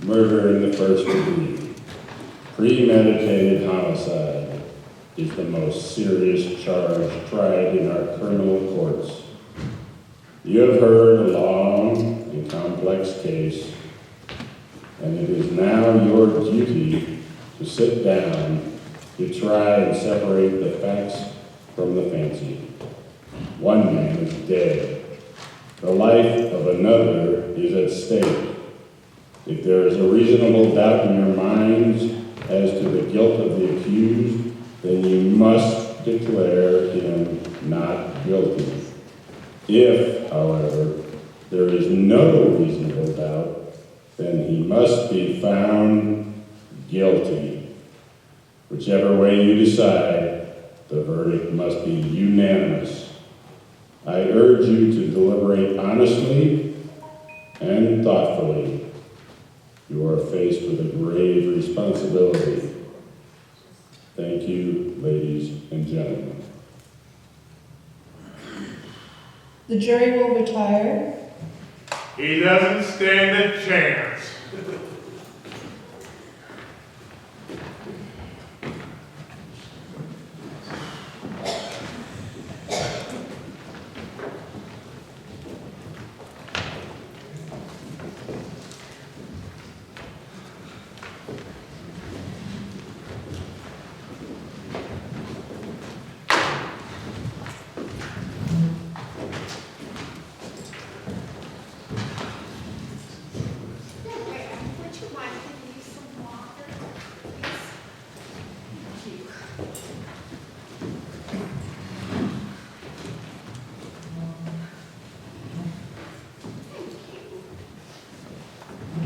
murder in the first degree. Premeditated homicide is the most serious charge tried in our criminal courts. You have heard a long and complex case, and it is now your duty to sit down to try and separate the facts from the fancy. One man is dead. The life of another is at stake. If there is a reasonable doubt in your minds as to the guilt of the accused, then you must declare him not guilty. If, however, there is no reasonable doubt, then he must be found guilty. Whichever way you decide, the verdict must be unanimous. I urge you to deliberate honestly and thoughtfully. You are faced with a grave responsibility. Thank you, ladies and gentlemen. The jury will retire. He doesn't stand a chance.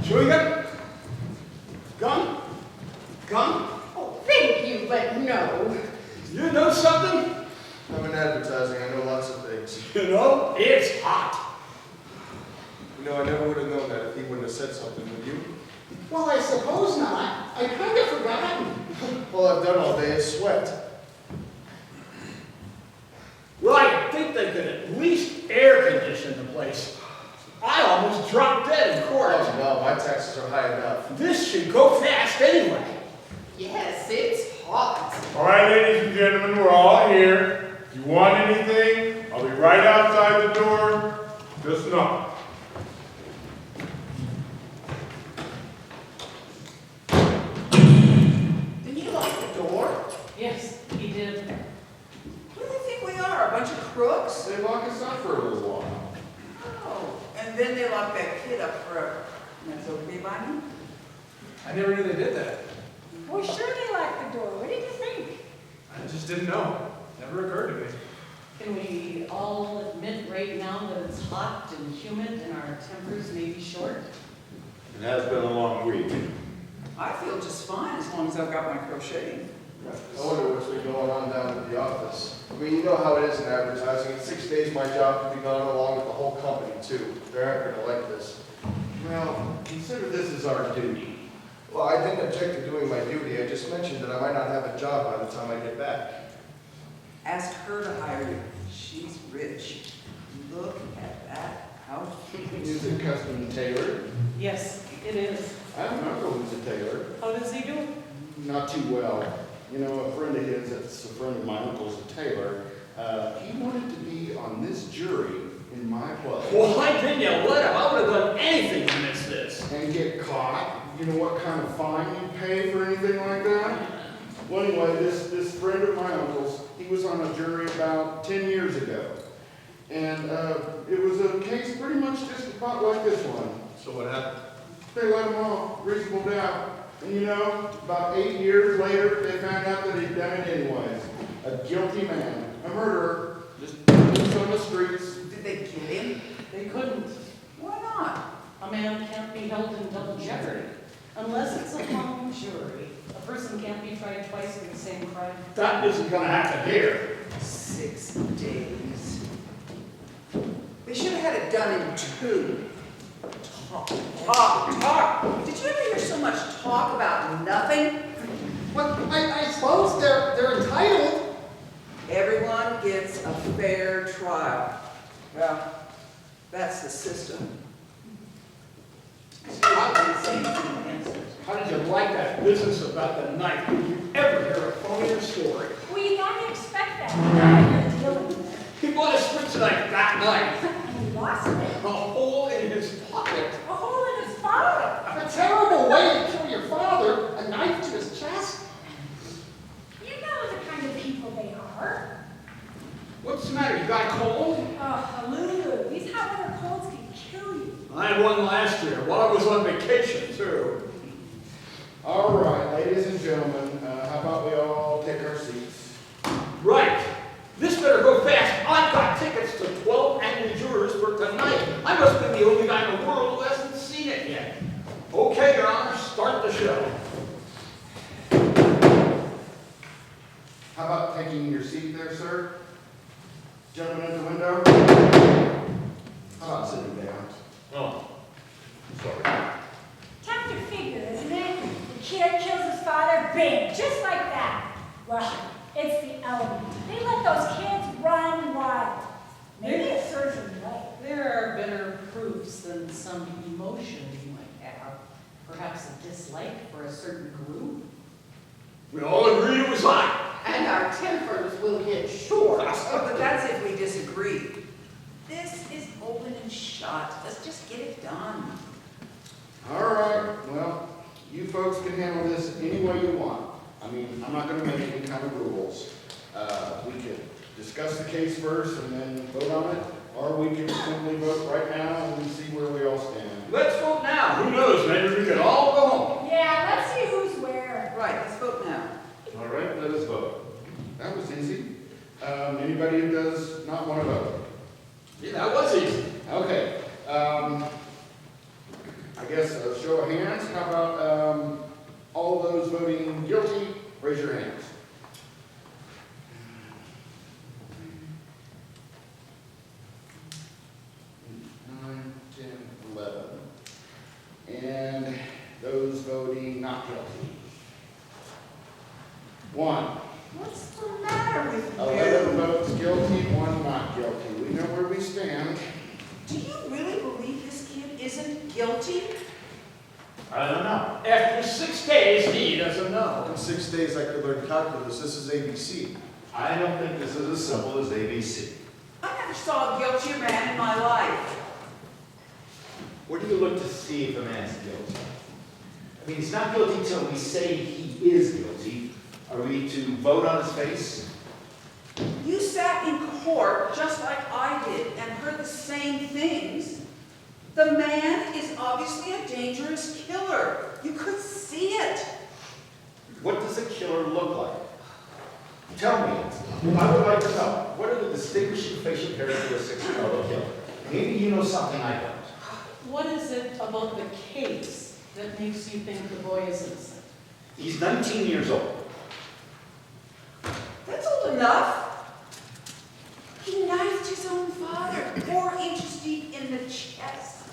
Chewing gum? Gum? Gum? Oh, thank you, but no. You know something? I'm in advertising. I know lots of things. You know, it's hot. You know, I never would have known that if he wouldn't have said something, would you? Well, I suppose not. I kind of forgot. All I've done all day is sweat. Well, I think they could at least air condition the place. I almost dropped dead in court. Oh no, my taxes are high enough. This should go fast anyway. Yes, it's hot. All right, ladies and gentlemen, we're all here. If you want anything, I'll be right outside the door. Just knock. Did you lock the door? Yes, he did. What do they think we are, a bunch of crooks? They lock us up for a little while. Oh, and then they lock that kid up forever. That's okay by me? I never knew they did that. Well, sure they locked the door. What did you think? I just didn't know. Never occurred to me. Can we all admit right now that it's hot and humid and our tempers may be short? It has been a long week. I feel just fine as long as I've got my crocheting. I wonder what's been going on down at the office. I mean, you know how it is in advertising. In 6 days, my job could be gone along with the whole company, too. They aren't going to like this. Well, consider this as our duty. Well, I didn't object to doing my duty. I just mentioned that I might not have a job by the time I get back. Ask her to hire you. She's rich. Look at that outfit. Is it custom tailored? Yes, it is. I have an uncle who's a tailor. How does he do? Not too well. You know, a friend of his that's a friend of my uncle's a tailor. He wanted to be on this jury in my place. Why didn't you let him? I would have done anything to miss this. And get caught. You know what kind of fine you pay for anything like that? Well, anyway, this friend of my uncle's, he was on a jury about 10 years ago. And it was a case pretty much just about like this one. So what happened? They let him off, reasonable doubt. And you know, about 8 years later, they found out that he'd done it anyways. A guilty man, a murderer, just loose on the streets. Did they get him? They couldn't. Why not? A man can't be held in double jeopardy unless it's a hung jury. A person can't be tried twice for the same crime. That isn't going to happen here. 6 days. They should have had it done in 2. Talk. Did you ever hear so much talk about nothing? Well, I suppose they're entitled. Everyone gets a fair trial. Well, that's the system. See, I've been saying to him business about the knife. Did you ever hear a phonier story? Well, you gotta expect that. You're dealing with it. He bought a switch like that knife. And he lost it. A hole in his pocket. A hole in his father. A terrible way to kill your father, a knife to his chest. You know the kind of people they are. What's the matter? You got a cold? Oh, Lulu, these hot weather colds can kill you. I had one last year while I was on vacation, too. All right, ladies and gentlemen, how about we all take our seats? Right. This better go fast. I've got tickets to 12 Angry Jurors for tonight. I must be the only guy in the world who hasn't seen it yet. Okay, Your Honor, start the show. How about taking your seat there, sir? Gentleman at the window? How about sitting down? Oh, sorry. Tough to figure, isn't it? The kid kills his father, bang, just like that. Well, it's the element. They let those kids run wild. Maybe it serves them right. There are better proofs than some emotion you might have. Perhaps a dislike for a certain group. We all agreed it was I. And our tempers will get short. But that's if we disagree. This is open and shut. Let's just get it done. All right, well, you folks can handle this any way you want. I mean, I'm not gonna make any kind of rules. We could discuss the case first and then vote on it, or we can simply vote right now and see where we all stand. Let's vote now. Who knows, maybe we can all go home. Yeah, let's see who's where. Right, let's vote now. All right, let us vote. That was easy. Anybody who does not want to vote? Yeah, that was easy. Okay, I guess a show of hands. How about all those voting guilty, raise your hands. 9, 10, 11. And those voting not guilty. 1. What's the matter with 11 you? votes guilty, 1 not guilty. We know where we stand. Do you really believe this kid isn't guilty? I don't know. After 6 days, he doesn't know. In 6 days, I could learn calculus. This is ABC. I don't think this is as simple as ABC. I never saw a guiltier man in my life. Where do you look to see if a man's guilty? I mean, he's not guilty till we say he is guilty. Are we to vote on his face? You sat in court just like I did and heard the same things. The man is obviously a dangerous killer. You could see it. What does a killer look like? Tell me. I would like to know. What are the distinguishing facial characteristics of a killer? Maybe you know something I don't. What is it about the case that makes you think the boy is innocent? He's 19 years old. That's old enough. He knifed his own father 4 inches deep in the chest.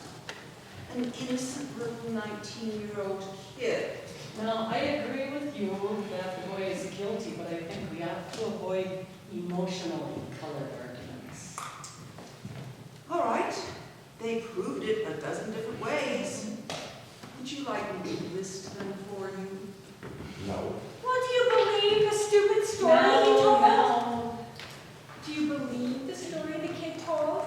An innocent little 19-year-old kid. Well, I agree with you that the boy is guilty, but I think we have to avoid emotionally colored arguments. All right. They proved it a dozen different ways. Would you like me to list them for you? No. Well, do you believe the stupid story he told? No. Do you believe the story the kid told?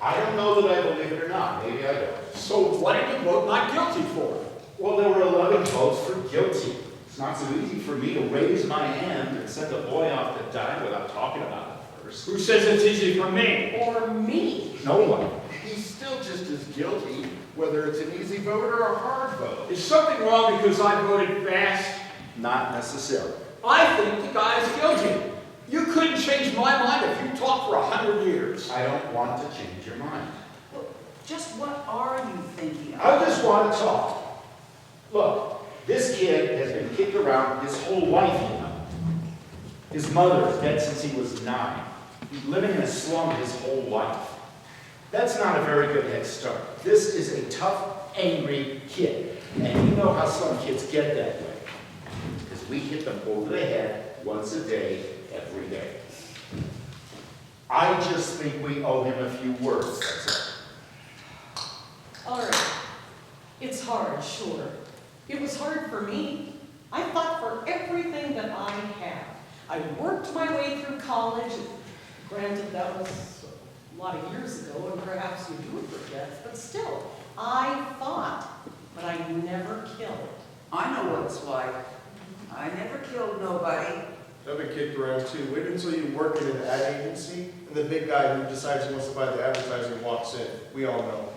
I don't know that I believe it or not. Maybe I don't. So what did you vote not guilty for? Well, there were 11 votes for guilty. It's not so easy for me to raise my hand and send a boy off to die without talking about it first. Who says it's easy for me? Or me. No one. He's still just as guilty, whether it's an easy vote or a hard vote. Is something wrong because I voted fast? Not necessarily. I think the guy is guilty. You couldn't change my mind if you talked for 100 years. I don't want to change your mind. Well, just what are you thinking of? I just want to talk. Look, this kid has been kicked around his whole life, you know. His mother is dead since he was 9. He's living in a slum his whole life. That's not a very good head start. This is a tough, angry kid. And you know how some kids get that way. Because we hit them over the head once a day, every day. I just think we owe him a few words, that's all. All right. It's hard, sure. It was hard for me. I fought for everything that I have. I worked my way through college. Granted, that was a lot of years ago, and perhaps you do forget, but still, I fought, but I never killed. I know what it's like. I never killed nobody. I've been kicked around too. Wait until you work in an ad agency and the big guy who decides he wants to buy the advertising walks in. We all know.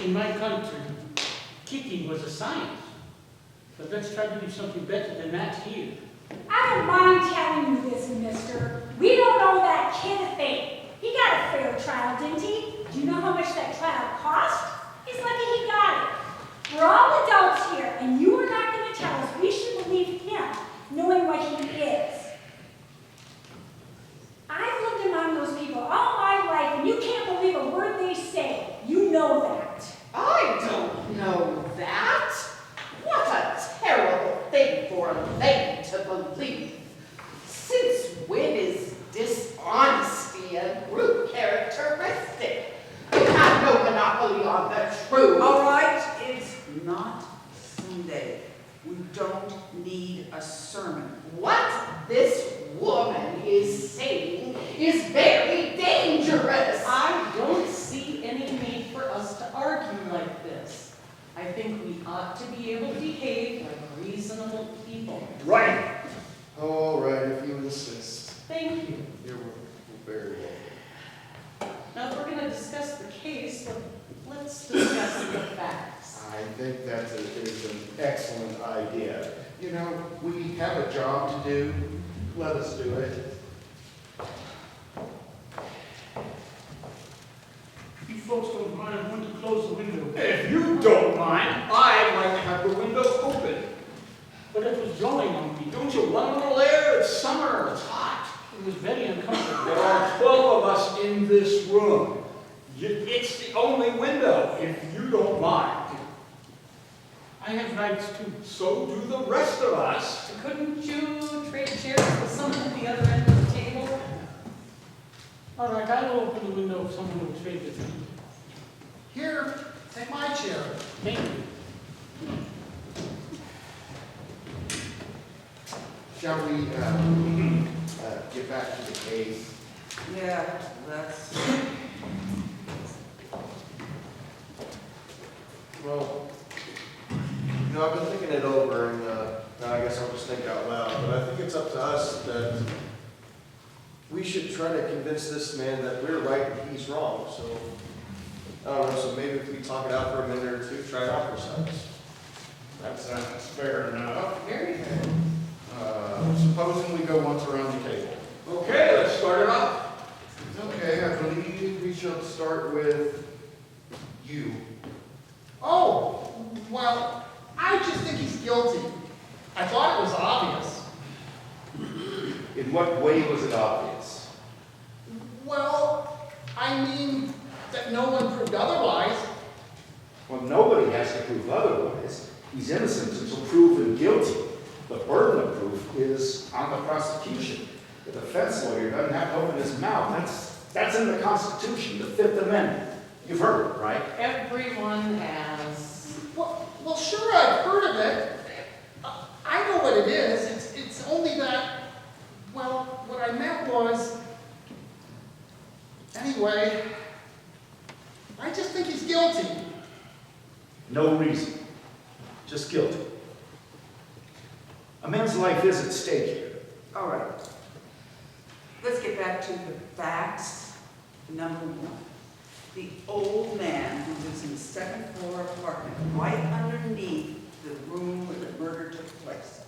In my country, kicking was a science. But let's try to do something better than that here. I don't mind telling you this, mister. We don't owe that kid a thing. He got a fair trial, didn't he? Do you know how much that trial cost? He's lucky he got it. We're all adults here, and you are not going to tell us we should believe him, knowing what he is. I've lived among those people all my life, and you can't believe a word they say. You know that. I don't know that. What a terrible thing for a lady to believe. Since when is dishonesty a group characteristic? You have no monopoly on the truth. All right, it's not Sunday. We don't need a sermon. What this woman is saying is very dangerous. I don't see any need for us to argue like this. I think we ought to be able to behave like reasonable people. Right. All right, if you insist. Thank you. You're very welcome. Now, if we're going to discuss the case, let's discuss the facts. I think that is an excellent idea. You know, we have a job to do. Let us do it. You folks don't mind, I'm going to close the window. If you don't mind, I'd like to have the window open. But it was blowing on me. Don't you want a little air? It's summer, it's hot. It was very uncomfortable. There are 12 of us in this room. It's the only window, if you don't mind. I have rights too. So do the rest of us. Couldn't you trade chairs with someone at the other end of the table? All right, I will open the window if someone will trade with me. Here, take my chair. Thank you. Shall we get back to the case? Yeah, let's. Well, you know, I've been thinking it over, and now I guess I'll just think out loud, but I think it's up to us that we should try to convince this man that we're right and he's wrong. So, I don't know, so maybe if we talk it out for a minute or two, try it out for ourselves. That sounds fair enough. Very good. Supposing we go once around the table. Okay, let's start it off. Okay, I believe we should start with you. Oh, well, I just think he's guilty. I thought it was obvious. In what way was it obvious? Well, I mean that no one proved otherwise. Well, nobody has to prove otherwise. He's innocent until proven guilty. The burden of proof is on the prosecution. The defense lawyer doesn't have to open his mouth. That's in the Constitution, the Fifth Amendment. You've heard it, right? Everyone has. Well, sure, I've heard of it. I know what it is. It's only that, well, what I meant was, anyway, I just think he's guilty. No reason. Just guilty. A man's life is at stake here. All right. Let's get back to the facts. Number one, the old man who lives in the second floor apartment right underneath the room where the murder took place.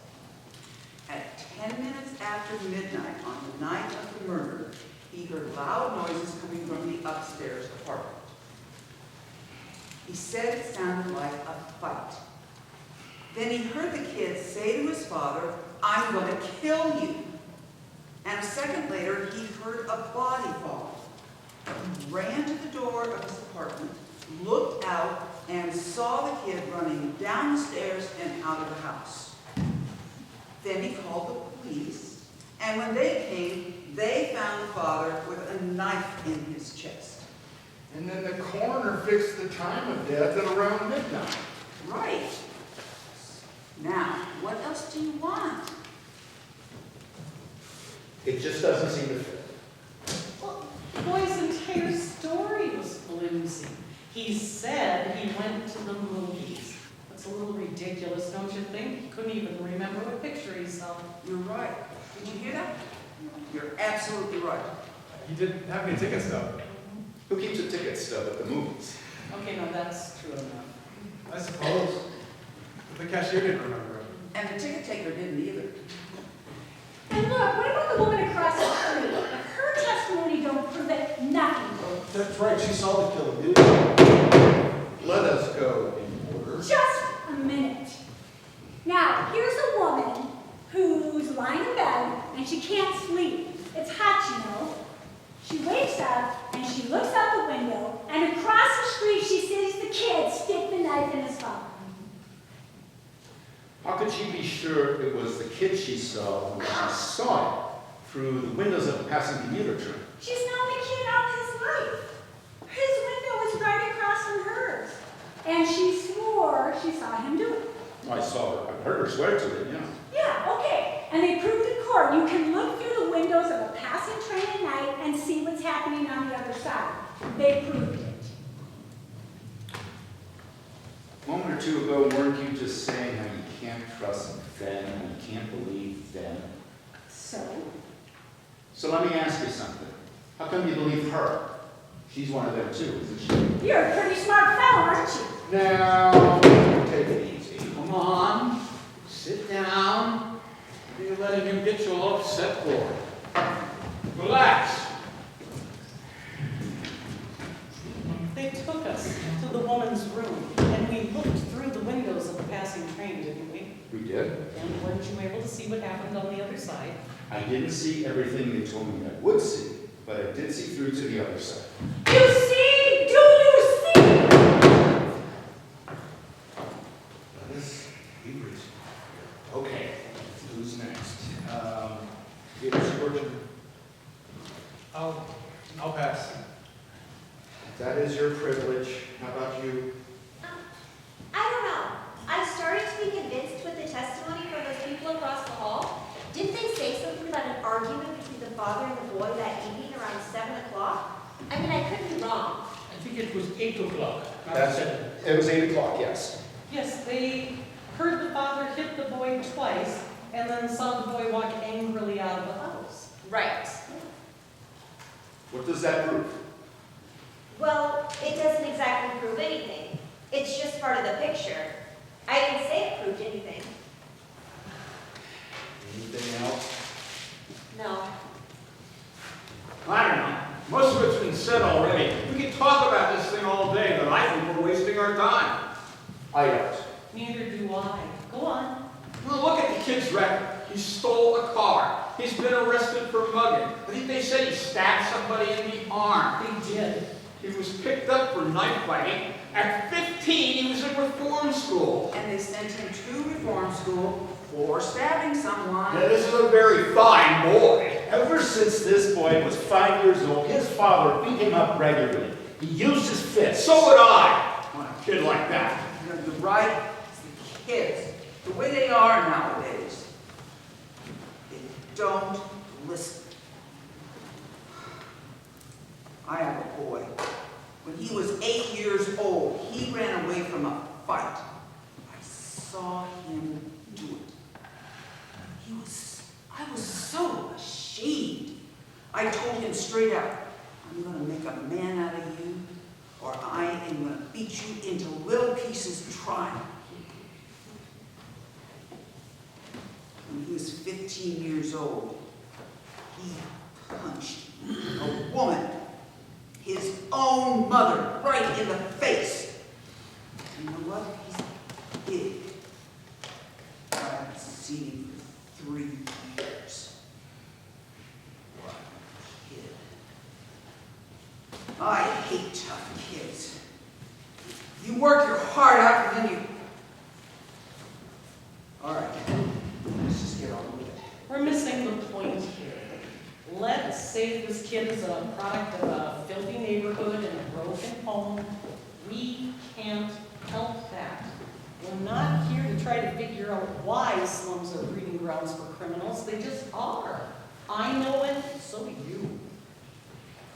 At 10 minutes after midnight on the night of the murder, he heard loud noises coming from the upstairs apartment. He said it sounded like a fight. Then he heard the kid say to his father, "I'm going to kill you." And a second later, he heard a body fall. He ran to the door of his apartment, looked out, and saw the kid running down the stairs and out of the house. Then he called the police, and when they came, they found the father with a knife in his chest. And then the coroner fixed the time of death at around midnight. Right. went to the movies. That's a little ridiculous, don't you think? He couldn't even remember what picture he saw. You're right. Did you hear that? You're absolutely right. He didn't have any ticket stub. Who keeps a ticket stub at the movies? Okay, no, that's true enough. I suppose. But the cashier didn't remember him. And the ticket taker didn't either. And look, what about the woman across the street? If her testimony don't prove it, nothing will. That's right, she saw the killer, dude. Let us go in order. Just a minute. Now, here's a woman who's lying in bed and she can't sleep. It's hot, you know. She wakes up and she looks out the window, and across the street she sees the kid stick the knife in his father. How could she be sure it was the kid she saw when she saw it through the windows of a passing commuter train? She's known the kid all his life. His window was right across from hers, and she swore she saw him do it. I saw her. I heard her swear to it, yeah. Yeah, okay. And they proved in court you can look through the windows of a passing train at night and see what's happening on the other side. They proved it. A moment or two ago, weren't you just saying how you can't trust them, and you can't believe them? So? So let me ask you something. How come you believe her? She's one of them too, isn't she? You're a pretty smart fellow, aren't you? Now, take it easy. Come on, sit down. You're letting him get you all upset for. Relax. They took us to the woman's room, and we looked through the windows of the passing train, didn't we? We did. And weren't you able to see what happened on the other side? I didn't see everything they told me I would see, but I did see through to the other side. You see? Do you see? Okay, who's next? Here's Georgia. I'll pass. That is your privilege. How about you? I don't know. I started to be convinced with the testimony from those people across the hall. Didn't they say something about an argument between the father and the boy that evening around 7 o'clock? I mean, I could be wrong. I think it was 8 o'clock, not That's 7. it. It was 8 o'clock, yes. Yes, they heard the father hit the boy twice, and then saw the boy walk angrily out of the house. Right. What does that prove? Well, it doesn't exactly prove anything. It's just part of the picture. I didn't say it proved anything. Anything else? No. I don't know. Most of it's been said already. We could talk about this thing all day, but I think we're wasting our time. I don't. Neither do I. Go on. Well, look at the kid's record. He stole a car. He's been arrested for mugging. I think they said he stabbed somebody in the arm. They did. He was picked up for knife fighting. At 15, he was in reform school. And they sent him to reform school for stabbing someone. Now, this is a very fine boy. Ever since this boy was 5 years old, his father beat him up regularly. He used his fists. So would I on a kid like that. You're right. It's the kids. The way they are nowadays. They don't listen. I have a boy. When he was 8 years old, he ran away from a fight. I saw him do it. I was so ashamed. I told him straight out, I'm going to make a man out of you, or I am going to beat you into little pieces trying. When he was 15 years old, he punched a woman, his own mother, right in the face. You know what? He's big. I haven't seen him for 3 years. What a kid. I hate tough kids. You work your heart out and then you... All right, let's just get on with it. We're missing the point here. Let's say this kid is a product of a filthy neighborhood and a broken home. We can't help that. We're not here to try to figure out why slums are breeding grounds for criminals. They just are. I know it, so do you.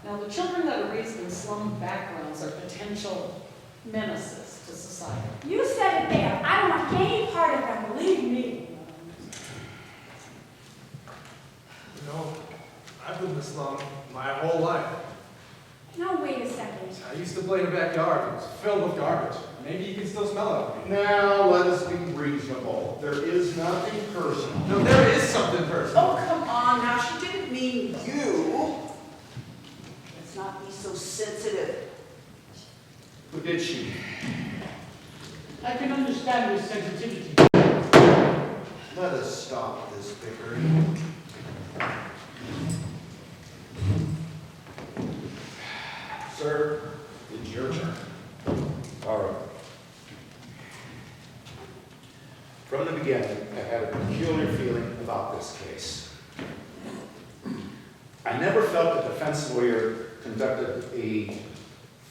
Now, the children that are raised in slum backgrounds are potential menaces to You said it there. I don't want any part of them, believe me. You know, I've lived this long my whole life. Now, wait a second. I used to play in the backyard. It was filled with garbage. Maybe you can still smell it. Now, let us be reasonable. There is nothing personal. No, there is something personal. Oh, come on now, she didn't mean you. Let's not be so sensitive. Who did she? I can understand this sensitivity. Let us stop this bickering. Sir, it's your turn. All right. From the beginning, I had a peculiar feeling about this case. I never felt the defense lawyer conducted a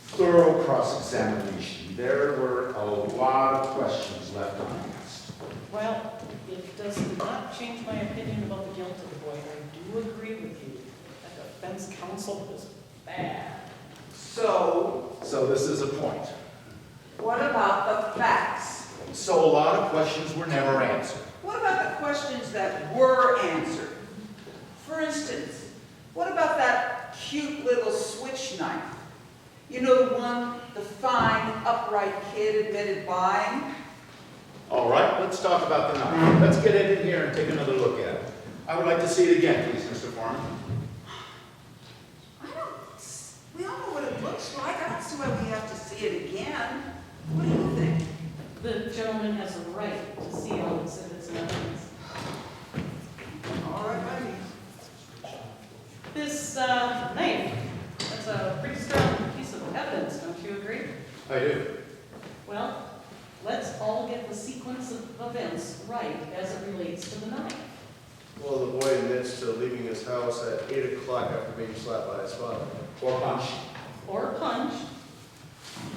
thorough cross-examination. There were a lot of questions left unasked. Well, it does not change my opinion about the guilt of the boy. I do agree with you. That defense counsel was bad. So this is a point. What about the facts? So a lot of questions were never answered. What about the questions that were answered? For instance, what about that cute little switch knife? You know, the one the fine, upright kid admitted buying? All right, let's talk about the knife. Let's get it in here and take another look at it. I would like to see it again, please, Mr. Foreman. We all know what it looks like. I don't see why we have to see it again. What do you think? The gentleman has a right to see all exhibits and evidence. All right, buddy. This knife, that's a pretty strong piece of evidence, don't you agree? I do. Well, let's all get the sequence of events right as it relates to the knife. Well, the boy admits to leaving his house at 8 o'clock after being slapped by his father. Or punch. Or punch.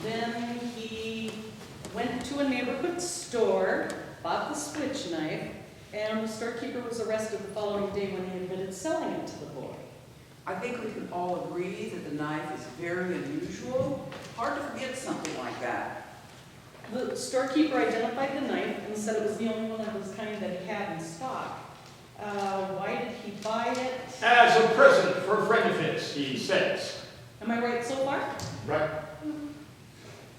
Then he went to a neighborhood store, bought the switch knife, and the storekeeper was arrested the following day when he admitted selling it to the boy. I think we can all agree that the knife is very unusual. Hard to forget something like that. The storekeeper identified the knife and said it was the only one of its kind that he had in stock. Why did he buy it? As a present for a friend of his, he says. Am I right so far? Right.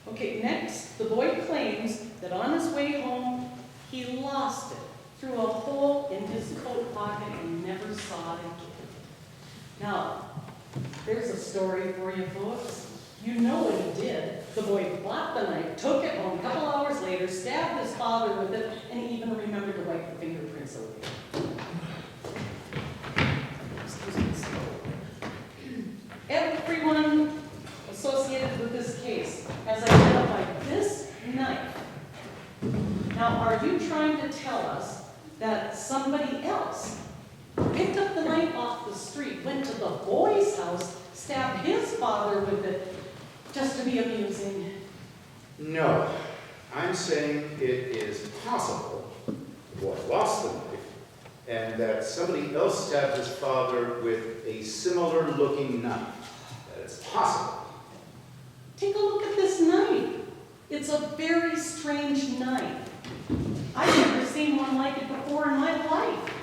Okay, next, the boy claims that on his way home, he lost it through a hole in his coat pocket and never saw it again. Now, there's a story for you folks. You know what he did. The boy bought the knife, took it home a couple hours later, stabbed his father with it, and even remembered to wipe the fingerprints away. Excuse me. Everyone associated with this case has identified this knife. Now, are you trying to tell us that somebody else picked up the knife off the street, went to the boy's house, stabbed his father with it, just to be amusing? No. I'm saying it is possible the boy lost the knife and that somebody else stabbed his father with a similar looking knife. That it's possible. Take a look at this knife. It's a very strange knife. I've never seen one like it before in my life.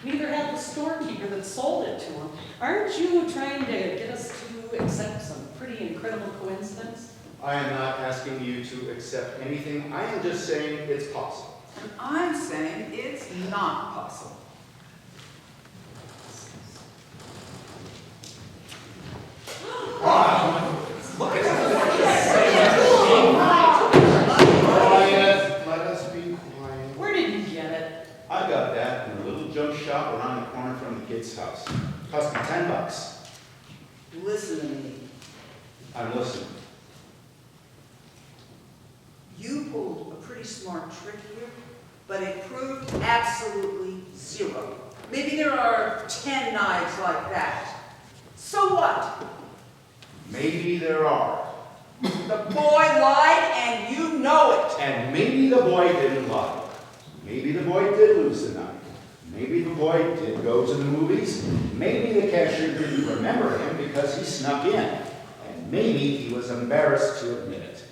Neither had the storekeeper that sold it to him. Aren't you trying to get us to accept some pretty incredible coincidence? I am not asking you to accept anything. I am just saying it's possible. And I'm saying it's not possible. Look at that. Quiet, let us be quiet. Where did you get it? I got that in a little junk shop around the corner from the kid's house. Cost me $10. Listen to me. I'm listening. You pulled a pretty smart trick here, but it proved absolutely zero. Maybe there are 10 knives like that. So what? Maybe there are. The boy lied and you know it. And maybe the boy didn't lie. Maybe the boy did lose the knife. Maybe the boy did go to the movies. Maybe the cashier didn't remember him because he snuck in. And maybe he was embarrassed to admit it.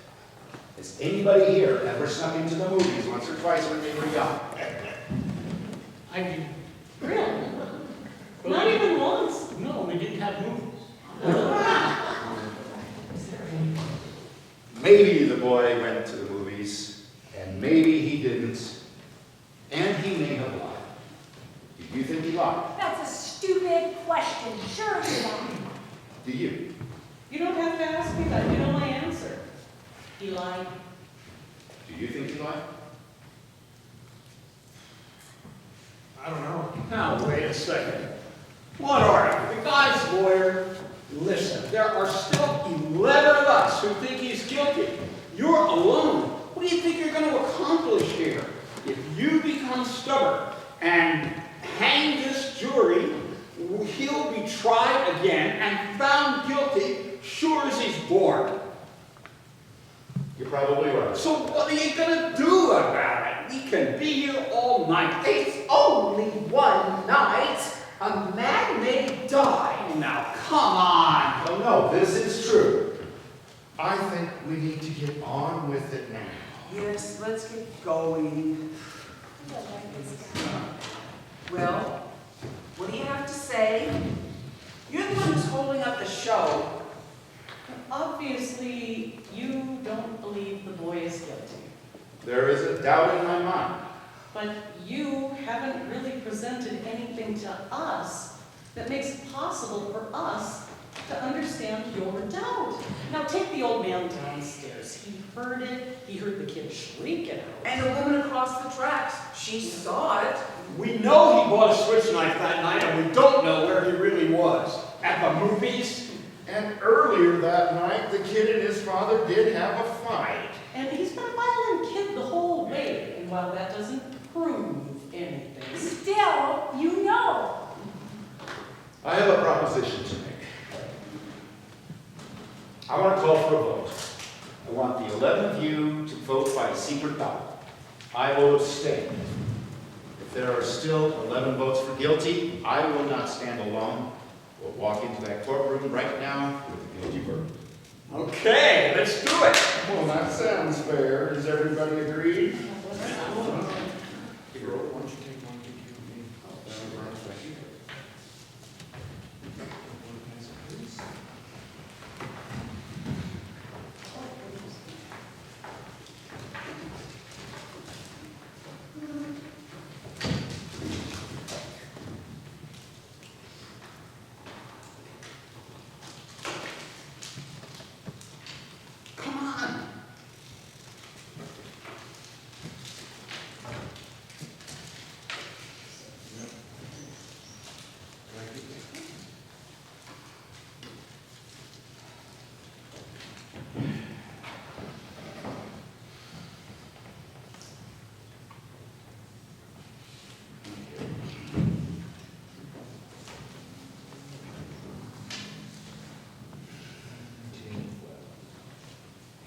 Has anybody here ever snuck into the movies once or twice when they were young? I do. Really? Not even once? No, we didn't have movies. Maybe the boy went to the movies, and maybe he didn't, and he may have lied. Do you think he lied? That's a stupid question. Sure he lied. Do you? You don't have to ask me that. You know my answer. He lied. Do you think he lied? I don't know. Now, wait a second. What are you, the guy's lawyer? Listen, there are still 11 of us who think he's guilty. You're alone. What do you think you're going to accomplish here? If you become stubborn and hang this jury, he'll be tried again and found guilty sure as he's born. You're probably right. So what are you going to do about it? We can be here all night. It's only one night. A man may die. Oh, now, come on. Oh no, this is true. I think we need to get on with it now. Yes, let's get going. Well, what do you have to say? You're the one who's holding up the show. Obviously, you don't believe the boy is guilty. There is a doubt in my mind. But you haven't really presented anything to us that makes it possible for us to understand your doubt. Now take the old man downstairs. He heard it. He heard the kid shrieking out. And the woman across the tracks, she saw it. We know he bought a switch knife that night, and we don't know where he really was. At the movies? And earlier that night, the kid and his father did have a fight. And he's been a violent kid the whole way. And while that doesn't prove anything, Still, you know. I have a proposition to make. I want to call for a vote. I want the 11 of you to vote by secret ballot. I will abstain. If there are still 11 votes for guilty, I will not stand alone. We'll walk into that courtroom right now with a guilty verdict. Okay, let's do it. Well, that sounds fair. Does everybody agree? Come on.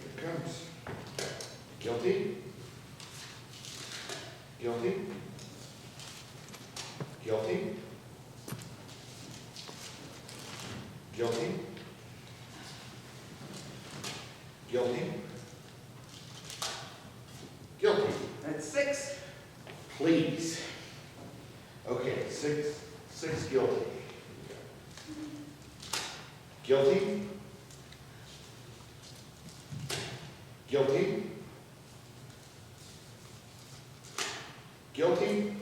Here it comes. Guilty? Guilty? Guilty? Guilty? Guilty? Guilty. That's 6. Please. Okay, six guilty. Guilty? Guilty? Guilty?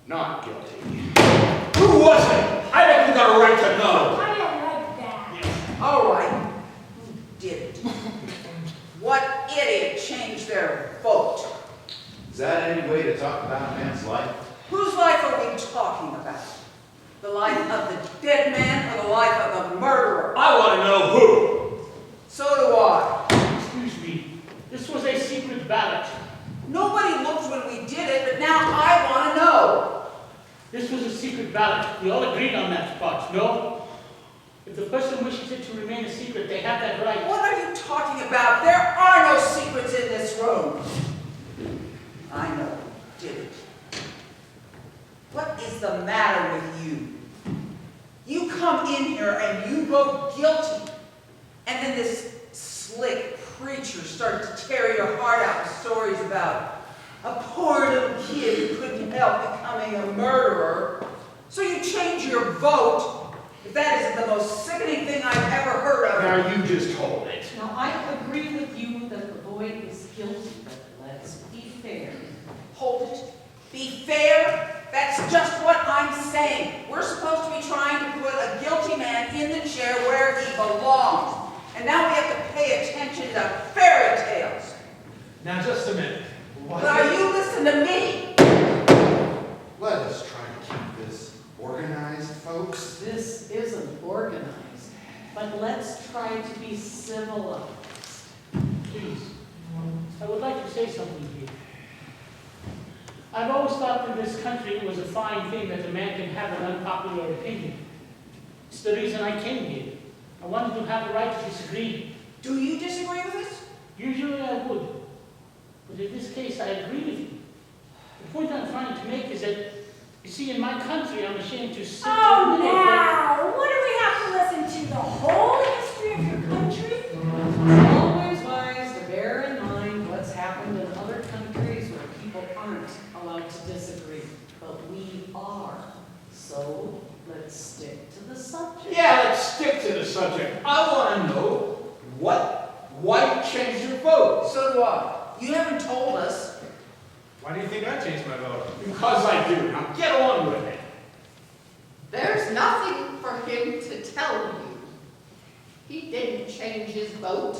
Not guilty. Who was it? I think we got a right to know. I don't like that. All right. Who did it? What idiot changed their vote? Is that any way to talk about a man's life? Whose life are we talking about? The life of the dead man or the life of the murderer? I want to know who. So do I. Excuse me. This was a secret ballot. Nobody looked when we did it, but now I want to know. This was a secret ballot. We all agreed on that spot, no? If the person wishes it to remain a secret, they have that right. What are you talking about? There are no secrets in this room. I know who did it. What is the matter with you? You come in here and you go guilty. And then this slick preacher starts to tear your heart out with stories about a poor little kid who couldn't help becoming a murderer. So you change your vote. If that isn't the most sickening thing I've ever heard of. Now you just hold it. Now, I agree with you that the boy is guilty, but let's be fair. Hold it. Be fair? That's just what I'm saying. We're supposed to be trying to put a guilty man in the chair where he belongs. And now we have to pay attention to fairy tales. Now, just a minute. Now you listen to me. Let us try to keep this organized, folks. This isn't organized, but let's try to be civilized. Please, I would like to say something here. I've always thought in this country it was a fine thing that a man can have an unpopular opinion. It's the reason I came here. I wanted to have the right to disagree. Do you disagree with us? Usually I would. But in this case, I agree with you. The point I'm trying to make is that, you see, in my country, I'm ashamed to sit Oh, in the middle of now, what do we have to listen to? The whole history of your country? It's always wise to bear in mind what's happened in other countries where people aren't allowed to disagree, but we are. So let's stick to the subject. Yeah, let's stick to the subject. I want to know why you changed your vote. So do I. You haven't told us. Why do you think I changed my vote? Because I do. Now get on with it. There's nothing for him to tell you. He didn't change his vote.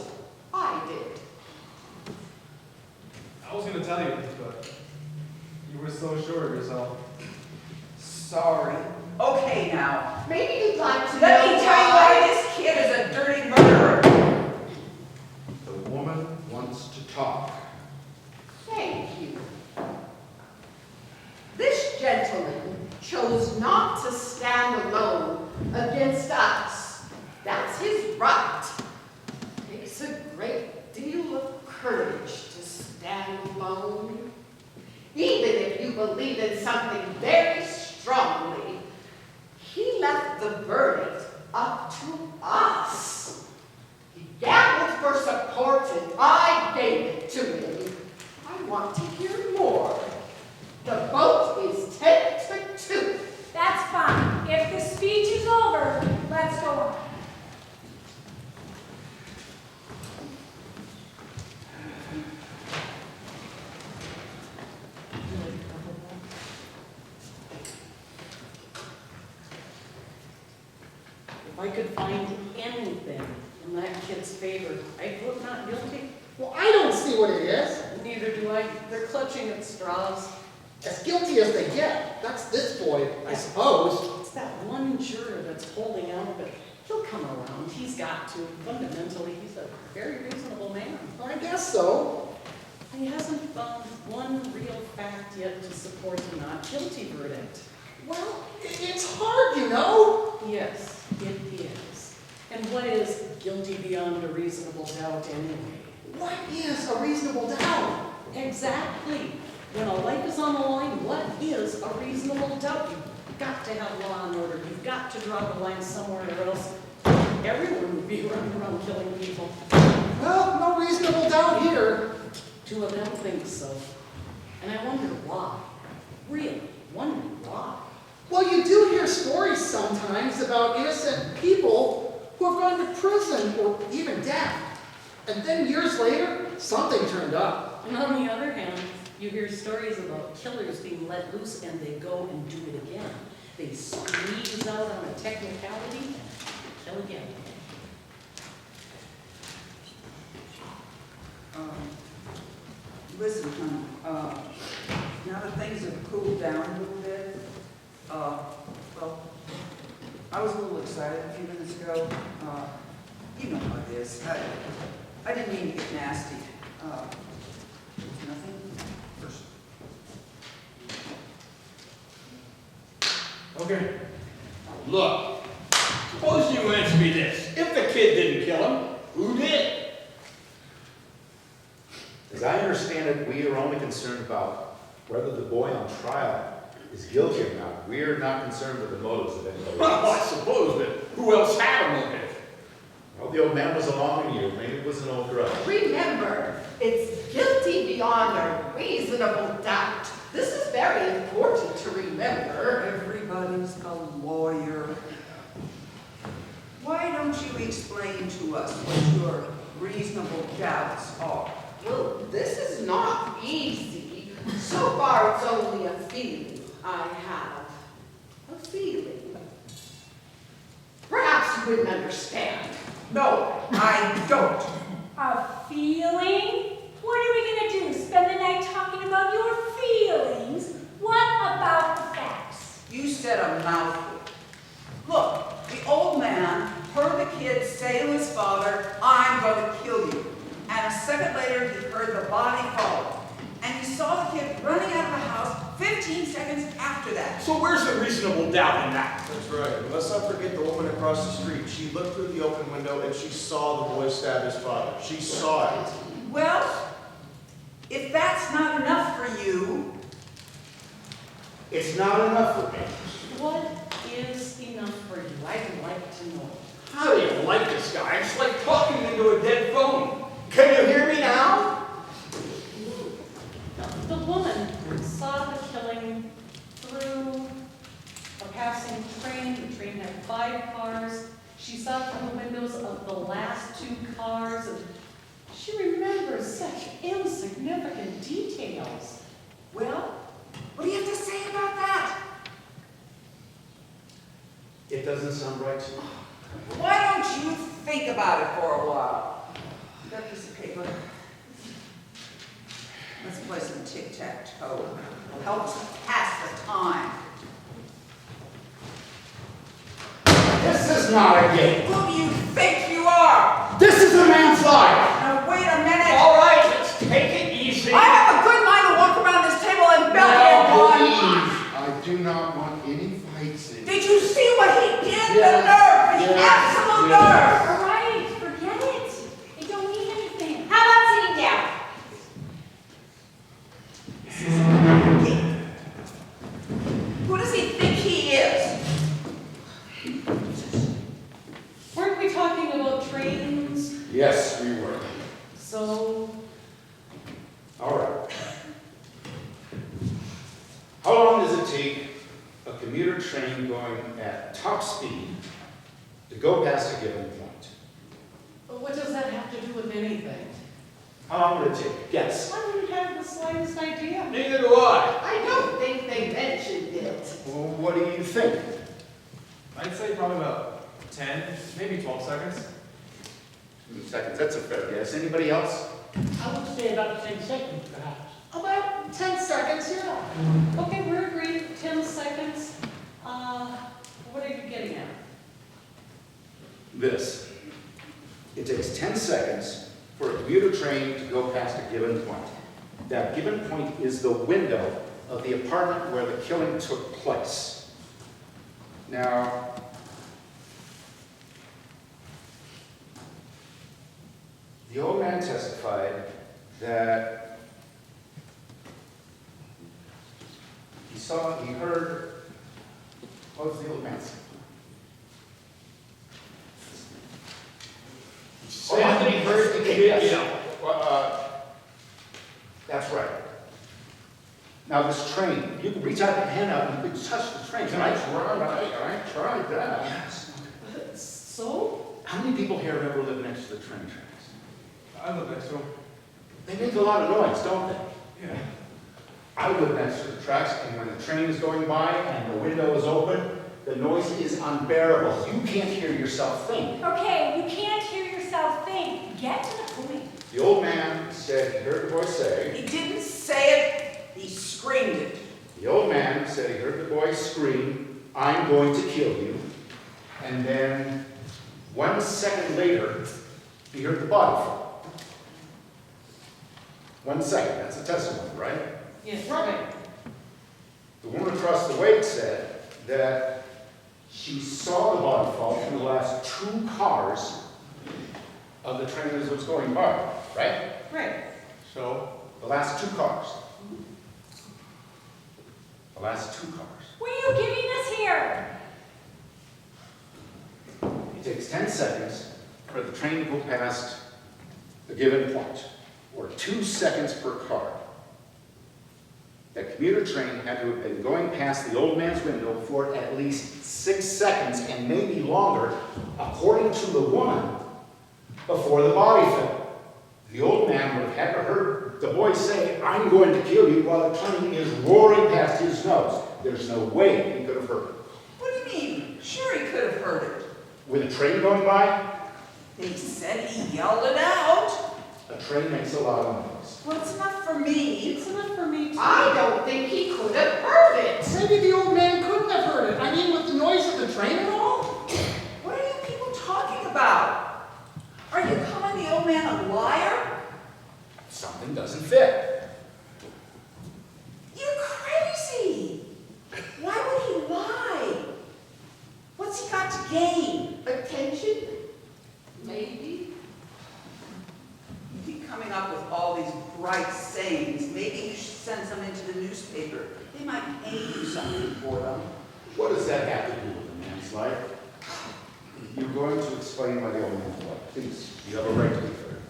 I did. I was going to tell you, but you were so sure of yourself. Sorry. Okay, now. Maybe you'd like to Let know me tell you why this kid is a dirty murderer. The woman wants to talk. Thank you. This gentleman chose not to stand alone against us. That's his right. It takes a great deal of courage to stand alone. Even if you believe in something very strongly, he left the verdict up to us. He gambled for support and I gave it to him. I want to hear more. The vote is 10-2. That's fine. If the speech is over, let's go on. If I could find anything in that kid's favor, I'd vote not guilty. Well, I don't see what it is. Neither do I. They're clutching at straws. As guilty as they get. That's this boy, I suppose. It's that one juror that's holding out, but he'll come around. He's got to. Fundamentally, he's a very reasonable man. Well, I guess so. He hasn't found one real fact yet to support the not guilty verdict. Well, it's hard, you know. Yes, it is. And what is guilty beyond a reasonable doubt anyway? What is a reasonable doubt? Exactly. When a life is on the line, what is a reasonable doubt? You've got to have law and order. You've got to draw the line somewhere or else everyone would be running around killing people. Well, no reasonable doubt here. Two of them think so. And I wonder why. Really, wonder why. Well, you do hear stories sometimes about innocent people who have gone to prison or even death. And then years later, something turned up. And on the other hand, you hear stories about killers being let loose and they go and do it again. They squeeze out on a technicality and kill again. Listen, honey, now that things have cooled down a little bit, well, I was a little excited a few minutes ago. You know how it is. I didn't mean to get nasty. Nothing personal. Okay. Look, suppose you answer me this. If the kid didn't kill him, who did? As I understand it, we are only concerned about whether the boy on trial is guilty or not. We are not concerned with the motives of anybody Well, I else. suppose that who else had a motive? Oh, the old man was along in you. Maybe it was an old grudge. Remember, it's guilty beyond a reasonable doubt. This is very important to remember. Everybody's a lawyer. Why don't you explain to us what your reasonable doubts are? Well, this is not easy. So far, it's only a feeling I have. A feeling. Perhaps you wouldn't understand. No, I don't. A feeling? What are we gonna do? Spend the night talking about your feelings? What about the facts? You said a mouthful. Look, the old man heard the kid say to his father, I'm going to kill you. And a second later, he heard the body fall. And he saw the kid running out of the house 15 seconds after that. So where's the reasonable doubt in that? That's right. And let's not forget the woman across the street. She looked through the open window and she saw the boy stab his father. She saw it. Well, if that's not enough for you, It's not enough for me. What is enough for you? I'd like to know. How do you like this guy? It's like talking into a dead phone. Can you hear me now? The woman saw the killing through a passing train. The train had 5 cars. She saw it from the windows of the last 2 cars. And she remembers such insignificant details. well, what do you have to say about that? It doesn't sound right to me. Why don't you think about it for a while? Got a piece of paper? Let's play some tic-tac-toe. It'll help us pass the time. This is not a game. Who do you think you are? This is a man's life. Now wait a minute. All right, let's take it easy. I have a good mind to walk around this table and belt him on. I do not want any fights in. Did you see what he did? Yes, The nerve, the yes, absolute yes. nerve. All right, forget it. It don't mean anything. How about sitting down? Who does he think he is? Weren't we talking about trains? Yes, we were. So, All right. How long does it take a commuter train going at top speed to go past a given point? what does that have to do with anything? How long would it take? Guess. I wouldn't have the slightest idea. Neither do I. I don't think they mentioned it. Well, what do you think? I'd say probably about 10, maybe 12 seconds. Seconds, that's a fair guess. Anybody else? I would say about 10 seconds, perhaps. About 10 seconds, yeah. Okay, we're agreed, 10 seconds. What are you getting at? This. It takes 10 seconds for a commuter train to go past a given point. That given point is the window of the apartment where the killing took place. Now, the old man testified that he heard, what was the old man say? Said that he heard the kid yell. That's right. Now this train, you can reach out your hand out and you can touch the train. I tried that. Yes. So? How many people here ever live next to the train tracks? I live next to him. They make a lot of noise, don't they? Yeah. I live next to the tracks, and when the train is going by and the window is open, the noise is unbearable. You can't hear yourself think. Okay, you can't hear yourself think. Get to the point. The old man said he heard the boy say. He didn't say it, he screamed it. The old man said he heard the boy scream, "I'm going to kill you." And then 1 second later, he heard the body fall. 1 second, that's a testimony, right? Yes, right. The woman across the way said that she saw the body fall through the last 2 cars of the train as it was going by, right? Right. So, the last 2 cars. The last 2 cars. What are you giving us here? It takes 10 seconds for the train to go past a given point, or 2 seconds per car. That commuter train had to have been going past the old man's window for at least 6 seconds and maybe longer, according to the woman, before the body fell. The old man would have had to heard the boy say, "I'm going to kill you," while the train is roaring past his nose. There's no way he could have heard it. What do you mean? Sure he could have heard it. With a train going by, They said he yelled it out. a train makes a lot of noise. Well, it's enough for me. It's enough for me too. I don't think he could have heard it. Maybe the old man couldn't have heard it. I mean, with the noise of the train and all. What are you people talking about? Are you calling the old man a liar? Something doesn't fit. You're crazy. Why would he lie? What's he got to gain? Attention? Maybe. You keep coming up with all these bright sayings. Maybe you should send some into the newspaper. They might pay you something for them. What does that have to do with a man's life? You're going to explain why the old man lied. Please, you have a right to be heard.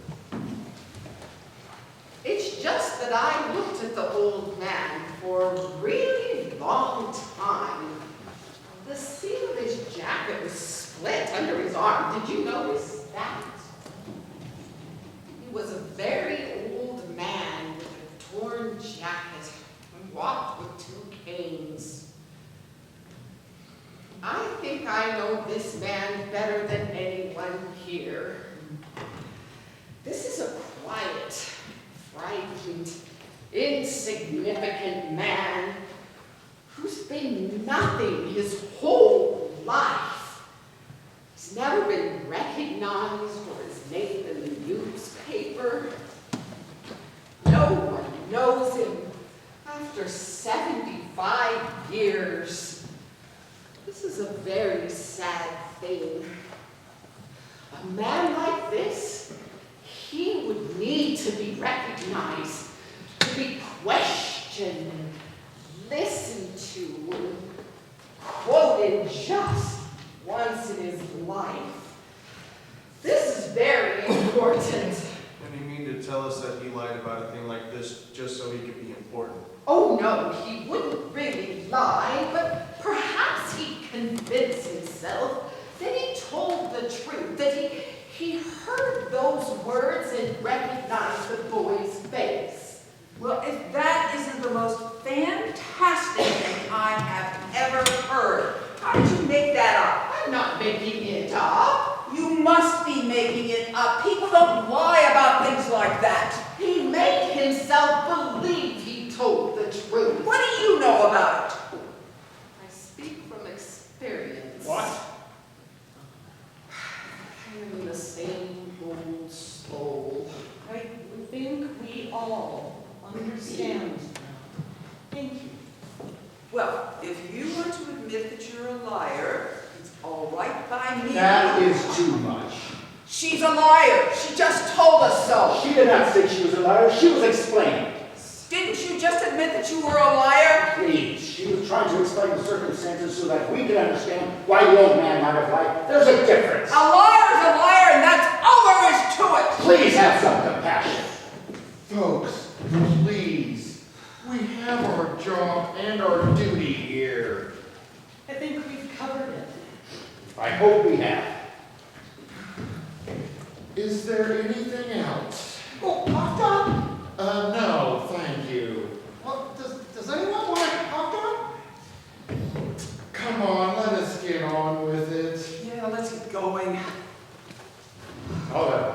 It's just that I looked at the old man for a really long time. The seam of his jacket was split under his arm. Did you notice that? He was a very old man with a torn jacket and walked with 2 canes. I think I know this man better than anyone here. This is a quiet, frightened, insignificant man who's been nothing his whole life. He's never been recognized or his name in the newspaper. No one knows him after 75 years. This is a very sad thing. A man like this, he would need to be recognized, to be questioned, listened to, and quoted just once in his life. This is very important. And you mean to tell us that he lied about a thing like this just so he could be important? Oh no, he wouldn't really lie, but perhaps he'd convince himself that he told the truth, that he heard those words and recognized the boy's face. Well, if that isn't the most fantastic thing I have ever heard, how did you make that up? I'm not making it up. You must be making it up. People don't lie about things like that. He made himself believe he told the truth. What do you know about it? I speak from experience. What? I'm the same old soul. I think we all understand now. Thank you. Well, if you want to admit that you're a liar, it's all right by me. That is too much. She's a liar. She just told us so. She did not say she was a liar. She was explaining. Didn't you just admit that you were a liar? Please, she was trying to explain the circumstances so that we could understand why the old man might have lied. There's a difference. A liar's a liar, and that's all there is to it. Please have some compassion. Folks, please, we have our job and our duty here. I think we've covered it. I hope we have. Is there anything else? Oh, hot dog? No, thank you. Well, does anyone want a hot dog? Come on, let us get on with it. Yeah, let's get going. All right.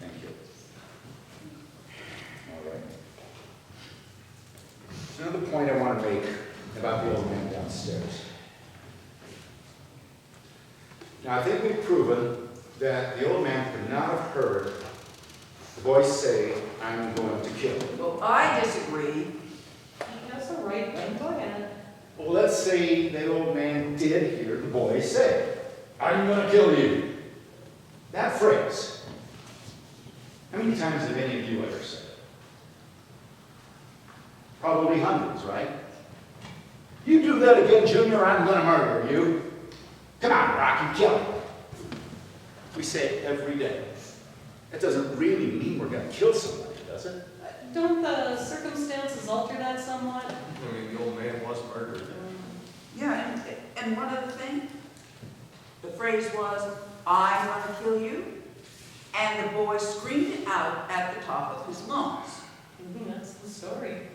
Thank you. All right. There's another point I want to make about the old man downstairs. Now, I think we've proven that the old man could not have heard the voice say, "I'm going to kill you." Well, I disagree. He has a right, then go ahead. Well, let's say the old man did hear the boy say, "I'm going to kill you." That phrase, how many times have any of you ever said it? Probably hundreds, right? You do that again, Junior, I'm gonna murder you. Come on, Rocky, kill him. We say it every day. That doesn't really mean we're gonna kill somebody, does it? Don't the circumstances alter that somewhat? I mean, the old man was murdered. Yeah, and one other thing, the phrase was, "I'm gonna kill you," and the boy screamed it out at the top of his lungs. That's the story.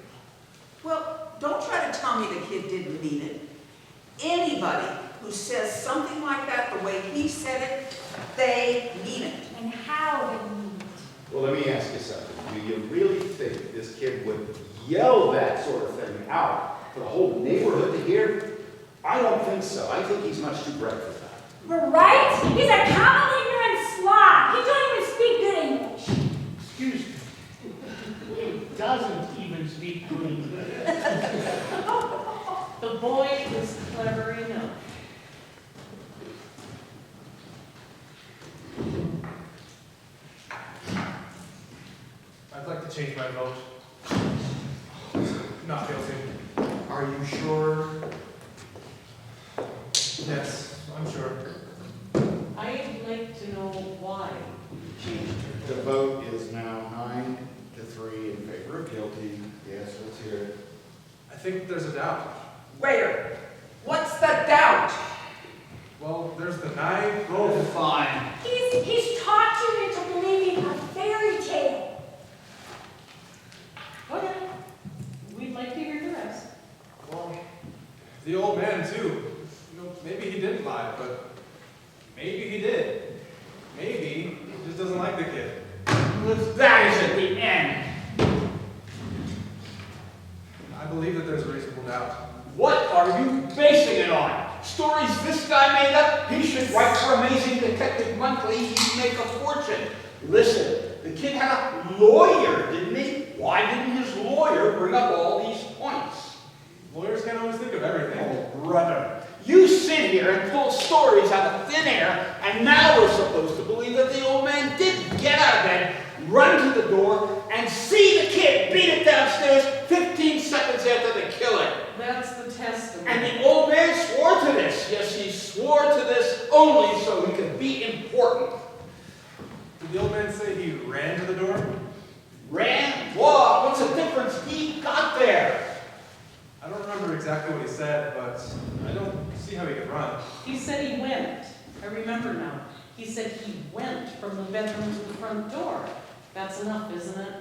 Well, don't try to tell me the kid didn't mean it. Anybody who says something like that the way he said it, they mean it. And how they mean it. Well, let me ask you something. Do you really think this kid would yell that sort of thing out for the whole neighborhood to hear? I don't think so. I think he's much too bright for that. We're right? He's a common ignorant slob. He don't even speak good English. Excuse me. He doesn't even speak good English. The boy is clever enough. I'd like to change my vote. Not guilty. Are you sure? Yes, I'm sure. I'd like to know why you changed The your vote is now 9-3 in favor of guilty. Yes, let's hear it. I think there's a doubt. Where? What's the doubt? Well, there's the knife. Oh, fine. He's talked you into believing a fairy tale. Okay. We'd like to hear the rest. Well, the old man too. You know, maybe he didn't lie, but maybe he did. Maybe he just doesn't like the kid. That is at the end. I believe that there's a reasonable doubt. What are you basing it on? Stories this guy made up? He should write for Amazing Detective Monthly. He'd make a fortune. Listen, the kid had a lawyer, didn't he? Why didn't his lawyer bring up all these points? Lawyers can't always think of everything. Oh, brother. You sit here and pull stories out of thin air, and now we're supposed to believe that the old man did get out of bed, run to the door, and see the kid beat it downstairs 15 seconds after the killing. That's the testimony. And the old man swore to this. Yes, he swore to this only so he could be important. Did the old man say he ran to the door? Ran? What? What's the difference? He got there. I don't remember exactly what he said, but I don't see how he could run. He said he went. I remember now. He said he went from the bedroom to the front door. That's enough, isn't it?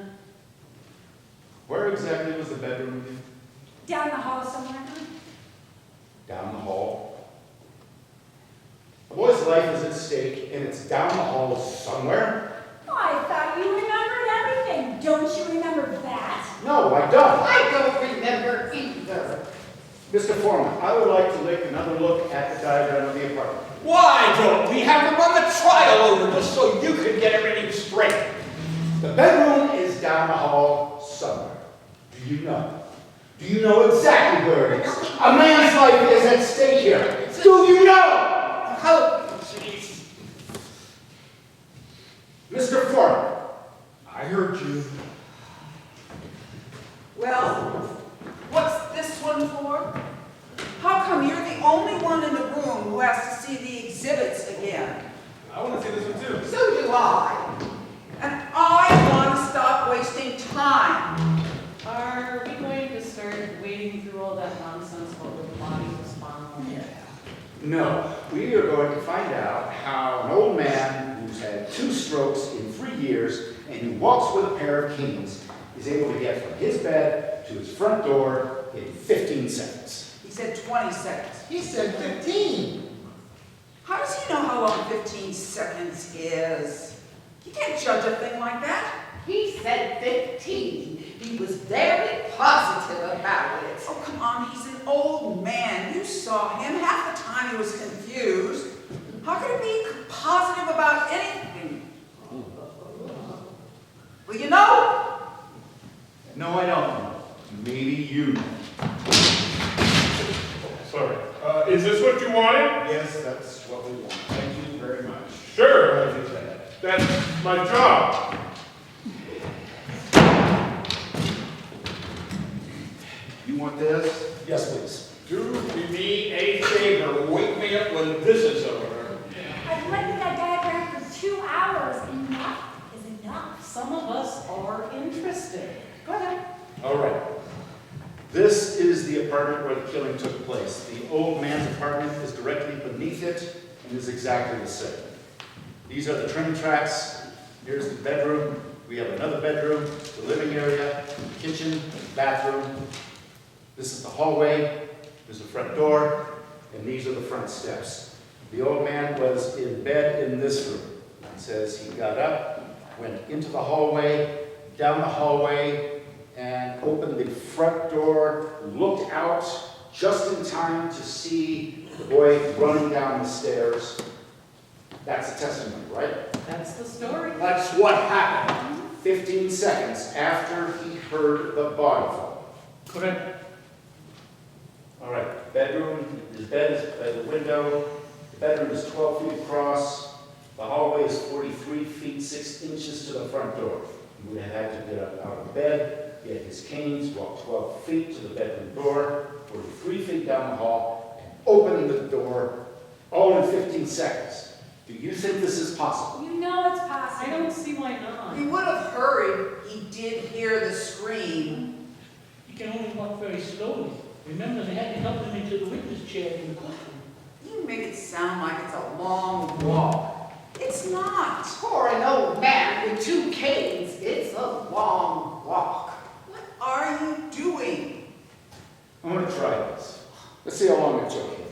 Where exactly was the bedroom again? Down the hall somewhere. Down the hall. A boy's life is at stake, and it's down the hall somewhere? Oh, I thought you remembered everything. Don't you remember that? No, I don't. I don't remember either. Mr. Foreman, I would like to take another look at the diagram of the apartment. Why don't we have to run the trial over just so you can get everything straight? The bedroom is down the hall somewhere. Do you know? Do you know exactly where it is? A man's life is at stake here. Do you know? Oh, jeez. Mr. Foreman. I heard you. Well, what's this one for? How come you're the only one in the room who has to see the exhibits again? I want to see this one too. So do I. And I want to stop wasting time. Are we going to start wading through all that nonsense about the body respond? No, we are going to find out how an old man who's had 2 strokes in 3 years and who walks with a pair of canes is able to get from his bed to his front door in 15 seconds. He said 20 seconds. He said 15. How does he know how long 15 seconds is? You can't judge a thing like that. He said 15. He was very positive about it. Oh, come on, he's an old man. You saw him. Half the time he was confused. How could he be positive about anything? Well, you know. No, I don't know. Maybe you know. Sorry. Is this what you wanted? Yes, that's what we want. Thank you very much. Sure. That's my job. You want this? Yes, please. Do this is over. I've let that guy around for 2 hours. Enough is enough. Some of us are interested. Go ahead. All right. This is the apartment where the killing took place. The old man's apartment is directly beneath it and is exactly the same. These are the train tracks. Here's the bedroom. We have another bedroom, the living area, the kitchen, bathroom. This is the hallway. There's a front door, and these are the front steps. The old man was in bed in this room. It says he got up, went into the hallway, down the hallway, and opened the front door, looked out just in time to see the boy running down the stairs. That's the testimony, right? That's the story. That's what happened. 15 seconds after he heard the body fall. Correct. All right, bedroom, his bed is by the window. The bedroom is 12 feet across. The hallway is 43 feet 6 inches to the front door. He would have had to get up out of bed, get his canes, walk 12 feet to the bedroom door, 43 feet down the hall, and open the door all in 15 seconds. Do you think this is possible? You know it's possible. I don't see why not. He would have hurried. He did hear the scream. He can only walk very slowly. Remember, they had to help him into the witness chair in the courtroom. You make it sound like it's a long walk. It's not. For an old man with 2 canes, it's a long walk. What are you doing? I'm going to try this. Let's see how long it took him.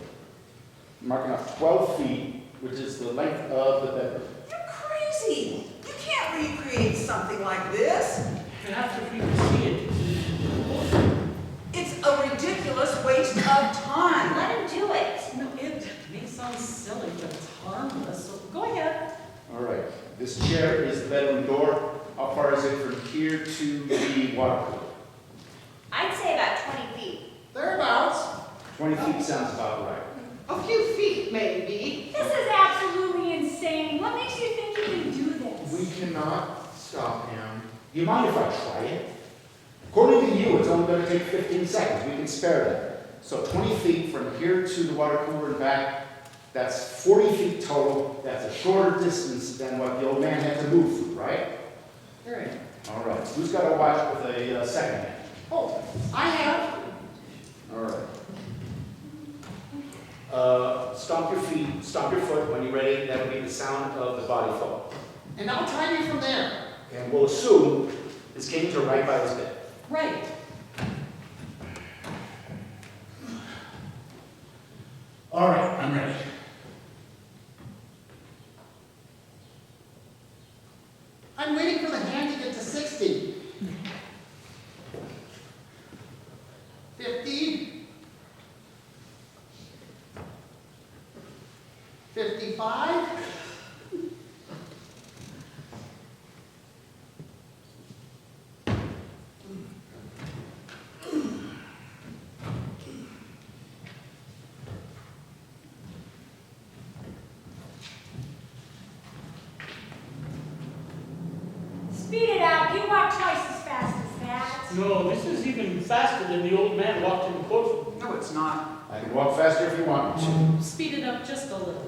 I'm marking off 12 feet, which is the length of the bedroom. You're crazy. You can't recreate something like this. Perhaps if we could see it. It's a ridiculous waste of time. Let him do it. No, it may sound silly, but it's harmless. So go ahead. All right, this chair is the bedroom door. How far is it from here to the water cooler? I'd say about 20 feet. Thereabouts. 20 feet sounds about right. A few feet, maybe. This is absolutely insane. What makes you think you can do this? We cannot stop him. Do you mind if I try it? According to you, it's only going to take 15 seconds. We can spare that. So 20 feet from here to the water cooler and back, that's 40 feet total. That's a shorter distance than what the old man had to move through, right? All right. All right. Who's got a watch with a second hand? Oh, I have. All right. Stomp your feet, stomp your foot when you're ready. That would be the sound of the body fall. And I'll time you from there. And we'll assume his canes are right by his bed. Right. All right, I'm ready. I'm waiting for the hand to get to 60. 50. 55. 'Speed it up. You walk twice as fast as that. No, this is even faster than the old man walked in the courtroom. No, it's not. I can walk faster if you want me to. Speed it up just a little.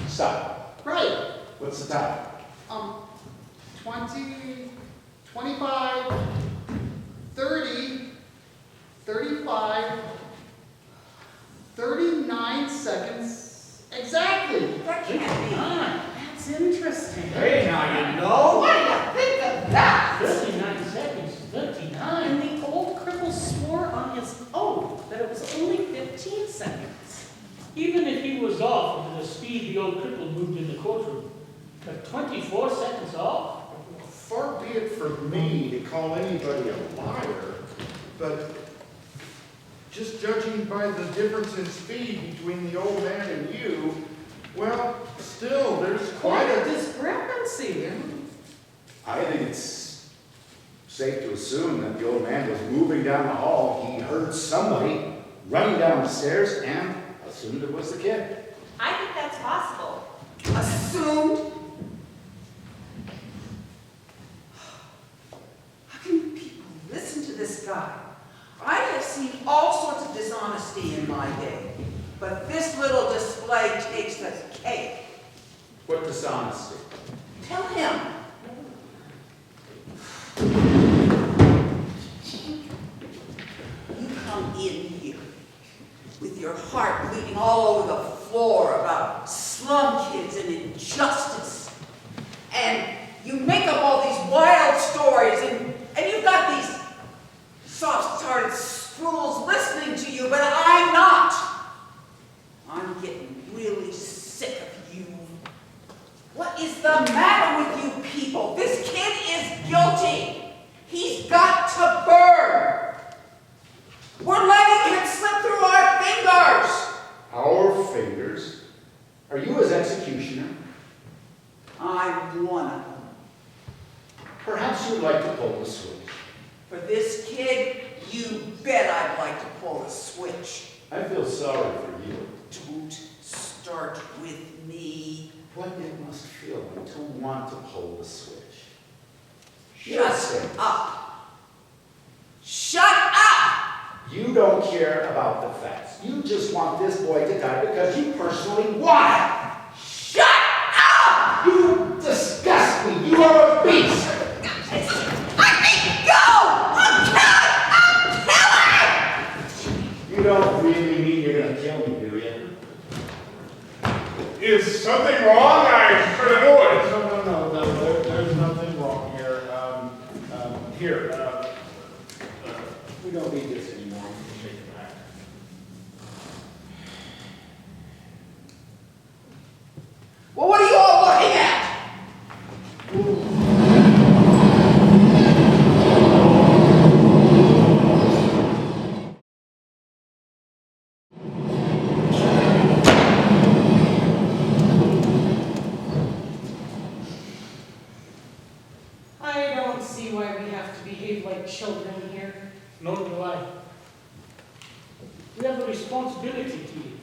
Stop. Right. What's the time? 20, 25, 30, 35, 39 seconds. Exactly. That can't be. That's interesting. Hey, now you know. What do you think of that? 39 seconds, 39. And the old cripple swore on his oath that it was only 15 seconds. Even if he was off at the speed the old cripple moved in the courtroom, but 24 seconds off? Far be it from me to call anybody a liar, but just judging by the difference in speed between the old man and you, well, still, there's Quite quite a a... discrepancy. I think it's safe to assume that the old man was moving down the hall. He heard somebody running down the stairs and assumed it was the kid. I think that's possible. Assumed? But this little display takes the cake. What dishonesty? Tell him. You come in here with your heart bleeding all over the floor about slum kids and injustice. And you make up all these wild stories, and you've got these soft-hearted fools listening to you, but I'm not. I'm getting really sick of you. What is the matter with you people? This kid is guilty. He's got to burn. We're letting him slip through our fingers. Our fingers? Are you his executioner? I'm one of them. Perhaps you'd like to pull the switch. For this kid, you bet I'd like to pull the switch. I feel sorry for you. Don't start with me. What it must feel like to want to pull the switch. Shut up. Shut up! You don't care about the facts. You just want this boy to die because you personally want it. Shut up! You disgust me. You are a beast. Let me go! I'm killing! You don't really mean you're going to kill me, do you? Is something wrong? I heard a noise. No, there's nothing wrong here. We don't need this anymore. We can take it back. Well, what are you all looking at? I don't see why we have to behave like children here. Nor do I. We have a responsibility to you.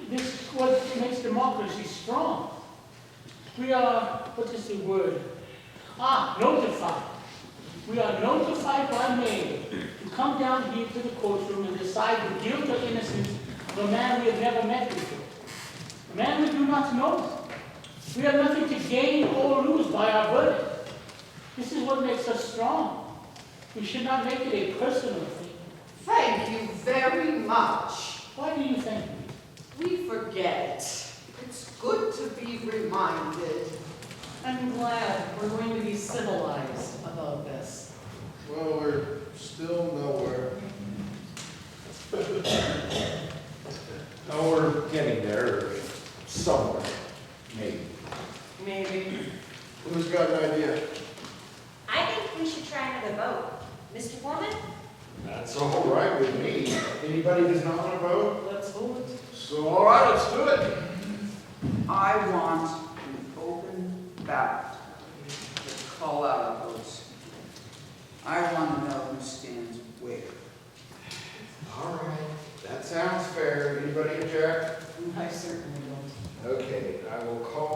This is what makes democracy strong. We are, what is the word? Notified. We are notified by mail to come down here to the courtroom and decide the guilt or innocence of a man we have never met before. A man we do not know. We have nothing to gain or lose by our verdict. This is what makes us strong. We should not make it a personal thing. Thank you very much. Why do you thank me? We forget. It's good to be reminded. I'm glad we're going to be civilized about this. Well, we're still nowhere. Oh, we're getting there. Somewhere. Maybe. Maybe. Who's got an idea? I think we should try another vote. Mr. Foreman? That's all right with me. Anybody does not want to vote? Let's vote. So, all right, let's do it. I want an open ballot to call out our votes. I want to know who stands where. All right, that sounds fair. Anybody object? I certainly don't. Okay, I will call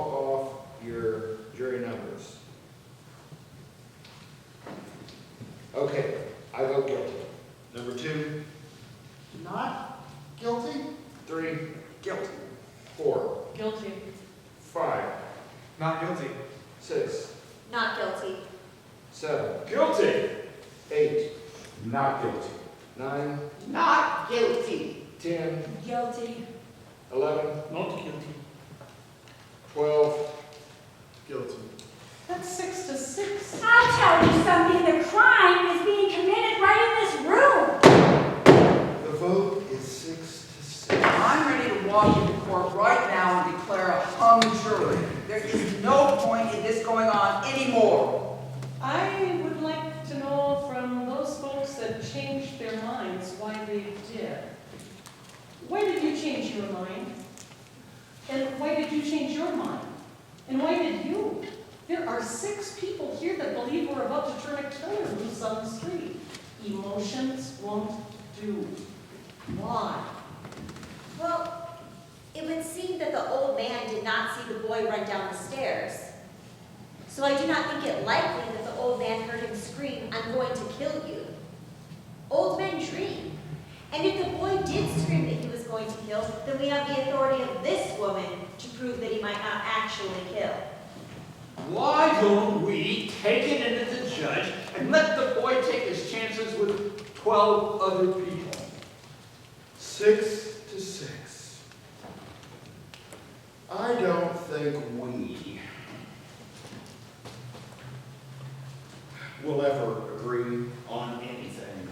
off your jury numbers. Okay, I vote guilty. Number 2, Not guilty? 3, Guilty. 4, Guilty. 5, Not guilty. 6, Not guilty. 7, Guilty. 8, Not guilty. 9, Not guilty. 10, Guilty. 11, Not guilty. 12, Guilty. That's 6 to 6. I'll tell you something, the crime is being committed right in this room. the vote is 6 to 6. I'm ready to walk into court right now and declare a hung jury. There is no point in this going on anymore. I would like to know from those folks that changed their minds why they did. Why did you change your mind? And why did you change your mind? And why did you? There are 6 people here that believe we're about to turn a killer loose on the street. Emotions won't do. Why? Well, it would seem that the old man did not see the boy run down the stairs. So I do not think it likely that the old man heard him scream, "I'm going to kill you." Old men dream. And if the boy did scream that he was going to kill, then we have the authority of this woman to prove that he might not actually kill. Why don't we take it into the judge and let the boy take his chances with 12 other people? 6 to 6. I don't think we will ever agree on anything.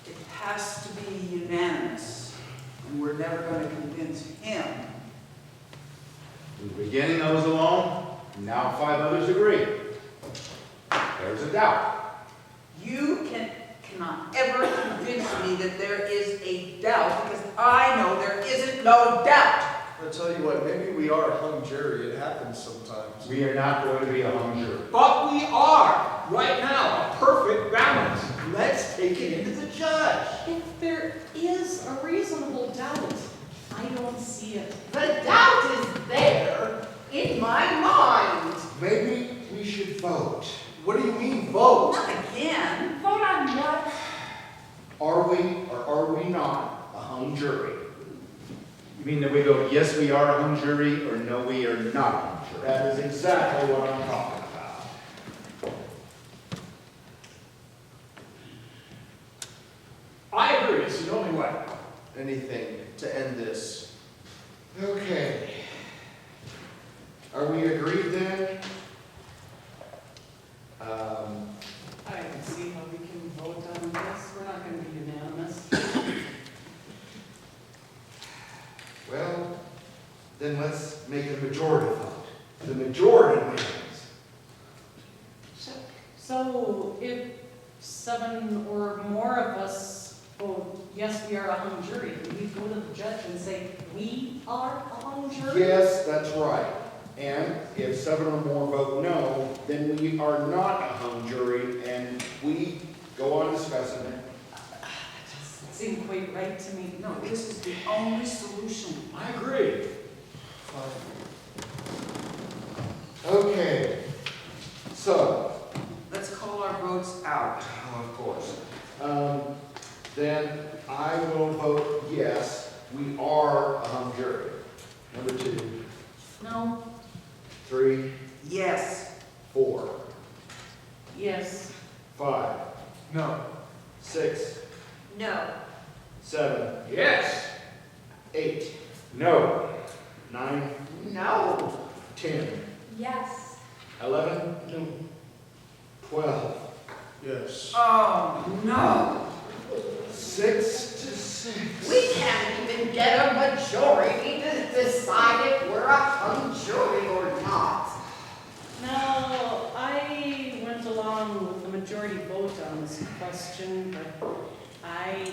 It has to be unanimous, and we're never going to convince him. In the beginning, I was alone. Now 5 others agree. There's a doubt. You cannot ever convince me that there is a doubt, because I know there isn't no doubt. I'll tell you what, maybe we are a hung jury. It happens sometimes. We are not going to be a hung jury. But we are, right now, a perfect balance. Let's take it into the judge. If there is a reasonable doubt, I don't see it. The doubt is there in my mind. Maybe we should vote. What do you mean, vote? Not again. Vote on what? Are we or are we not a hung jury? You mean that we go, yes, we are a hung jury, or no, we are not a hung jury? That is exactly what I'm talking about. I agree, it's the only way. Anything to end this. Okay. Are we agreed then? I don't see how we can vote on this. We're not going to be unanimous. Well, then let's make a majority vote. The majority wins. So if 7 or more of us vote, yes, we are a hung jury, can we go to the judge and say, we are a hung jury? Yes, that's right. And if 7 or more vote no, then we are not a hung jury, and we go on discussing it. That doesn't seem quite right to me. No, this is the only solution. I agree. Okay. So, Let's call our votes out. of course. Then I will vote yes, we are a hung jury. Number 2, No. 3, Yes. 4, Yes. 5, No. 6, No. 7, Yes. 8, No. 9, No. 10, Yes. 11, No. 12, Yes. Oh, no. 6 to 6. We can't even get a majority to decide if we're a hung jury or not. Now, I went along with the majority vote on this question, but I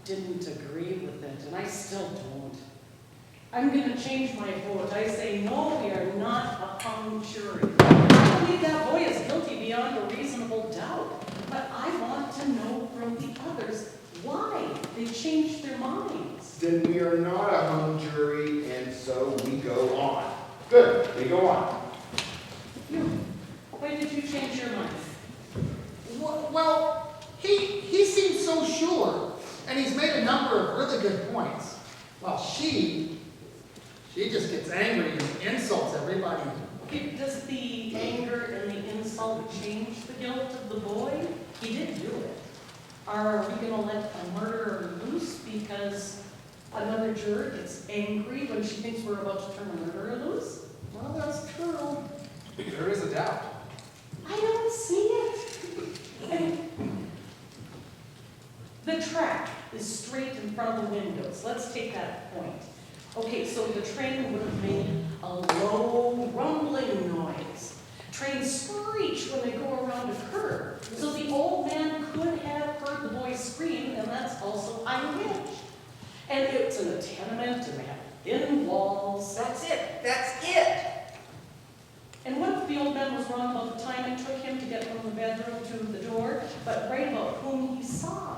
didn't agree with it, and I still don't. I'm gonna change my vote. I say, no, we are not a hung jury. I believe that boy is guilty beyond a reasonable doubt, but I want to know from the others why they changed their minds. Then we are not a hung jury, and so we go on. Good, we go on. You, why did you change your mind? Well, he seems so sure, and he's made a number of really good points. Well, she just gets angry and insults everybody. Okay, does the anger and the insult change the guilt of the boy? He did do it. Are we gonna let a murderer loose because another juror gets angry when she thinks we're about to turn a murderer loose? Well, that's true. There is a doubt. I don't see it. And the track is straight in front of the windows. Let's take that point. Okay, so the train would have made a low rumbling noise. Trains screech when they go around a curve. So the old man could have heard the boy scream, and that's also unhinged. And it's in a tenement, and they have thin walls. That's it. That's it. And what if the old man was wrong about the time it took him to get from the bedroom to the door, but right about whom he saw?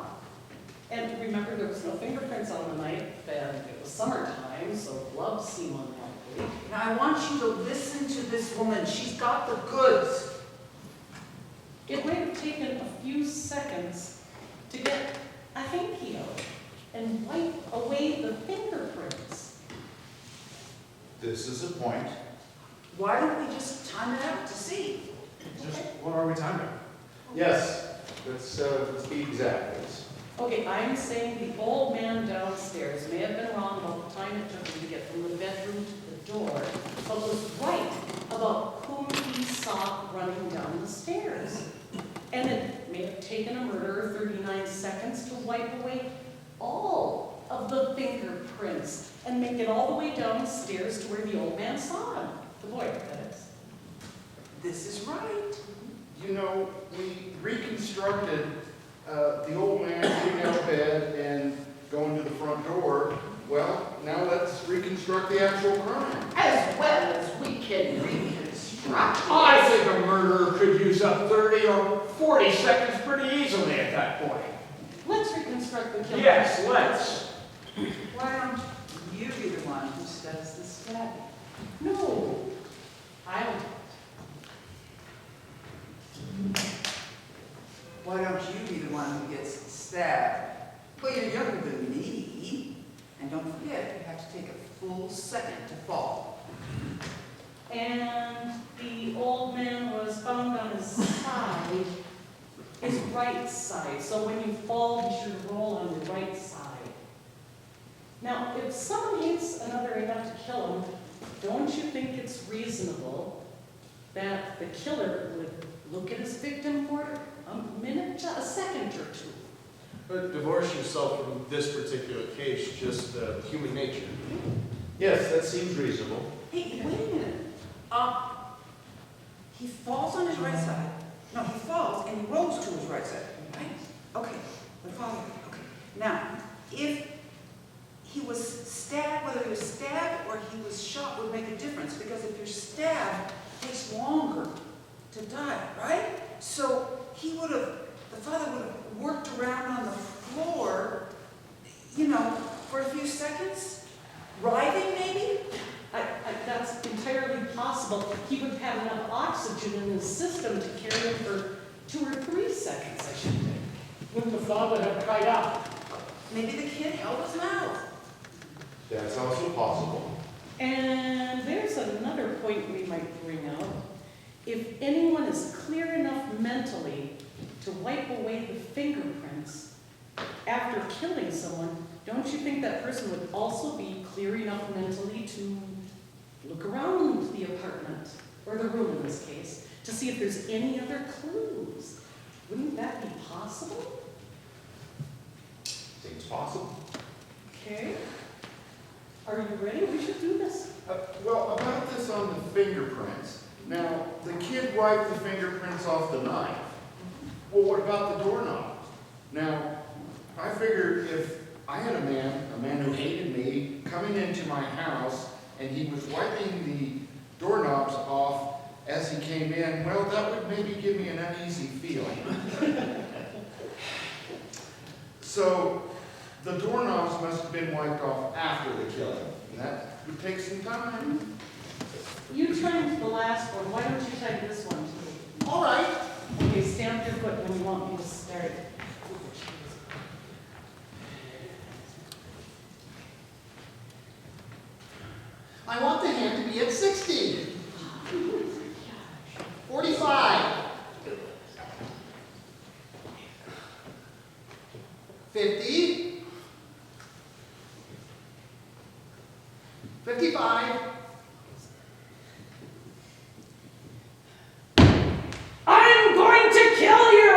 And remember, there was no fingerprints on the knife, and it was summertime, so gloves seem unlikely. Now, I want you to listen to this woman. She's got the goods. It might have taken a few seconds to get a hanky out. and wipe away the fingerprints. This is a point. Why don't we just time it out to see? Just, what are we timing? Yes, let's be exact. Okay, I'm saying the old man downstairs may have been wrong about the time it took him to get from the bedroom to the door, but was right about whom he saw running down the stairs. And it may have taken a murderer 39 seconds to wipe away all of the fingerprints and make it all the way downstairs to where the old man saw him. The lawyer, that is. This is right. You know, we reconstructed the old man getting out of bed and going to the front door. Well, now let's reconstruct the actual crime. As well as we can reconstruct. I think a murderer could use up 30 or 40 seconds pretty easily at that point. Let's reconstruct the killer. Yes, let's. Why don't you be the one who does the stabbing? No, I don't. Why don't you be the one who gets stabbed? Well, you're younger than me. And don't forget, you have to take a full second to fall. And the old man was found on his side, his right side. So when you fall, you should roll on the right side. Now, if someone hates another enough to kill him, don't you think it's reasonable that the killer would look at his victim for a minute, a second or two? But divorce yourself from this particular case, just human nature. Yes, that seems reasonable. Hey, wait a minute. He falls on his right side. No, he falls and he rolls to his right side, right? Okay, we're following. Okay. Now, if he was stabbed, whether he was stabbed or he was shot would make a difference, because if you're stabbed, it takes longer to die, right? So the father would have worked around on the floor, for a few seconds, writhing maybe? That's entirely possible. He would have enough oxygen in his system to carry him for 2 or 3 seconds, I should think. Wouldn't the father have cried out? Maybe the kid held his mouth. That's also possible. And there's another point we might bring out. If anyone is clear enough mentally to wipe away the fingerprints after killing someone, don't you think that person would also be clear enough mentally to look around the apartment, or the room in this case, to see if there's any other clues? Wouldn't that be possible? Seems possible. Okay. Are you ready? We should do this. Well, about this on the fingerprints. Now, the kid wiped the fingerprints off the knife. Well, what about the doorknob? Now, I figured if I had a man who hated me, coming into my house, and he was wiping the doorknobs off as he came in, well, that would maybe give me an uneasy feeling. So, the doorknobs must have been wiped off after the killing. And that would take some time. You tried the last one. Why don't you try this one too? All right. Okay, stamp your foot when you want me to start. I want the hand to be at 60. 45. 50. 55. I'm going to kill you!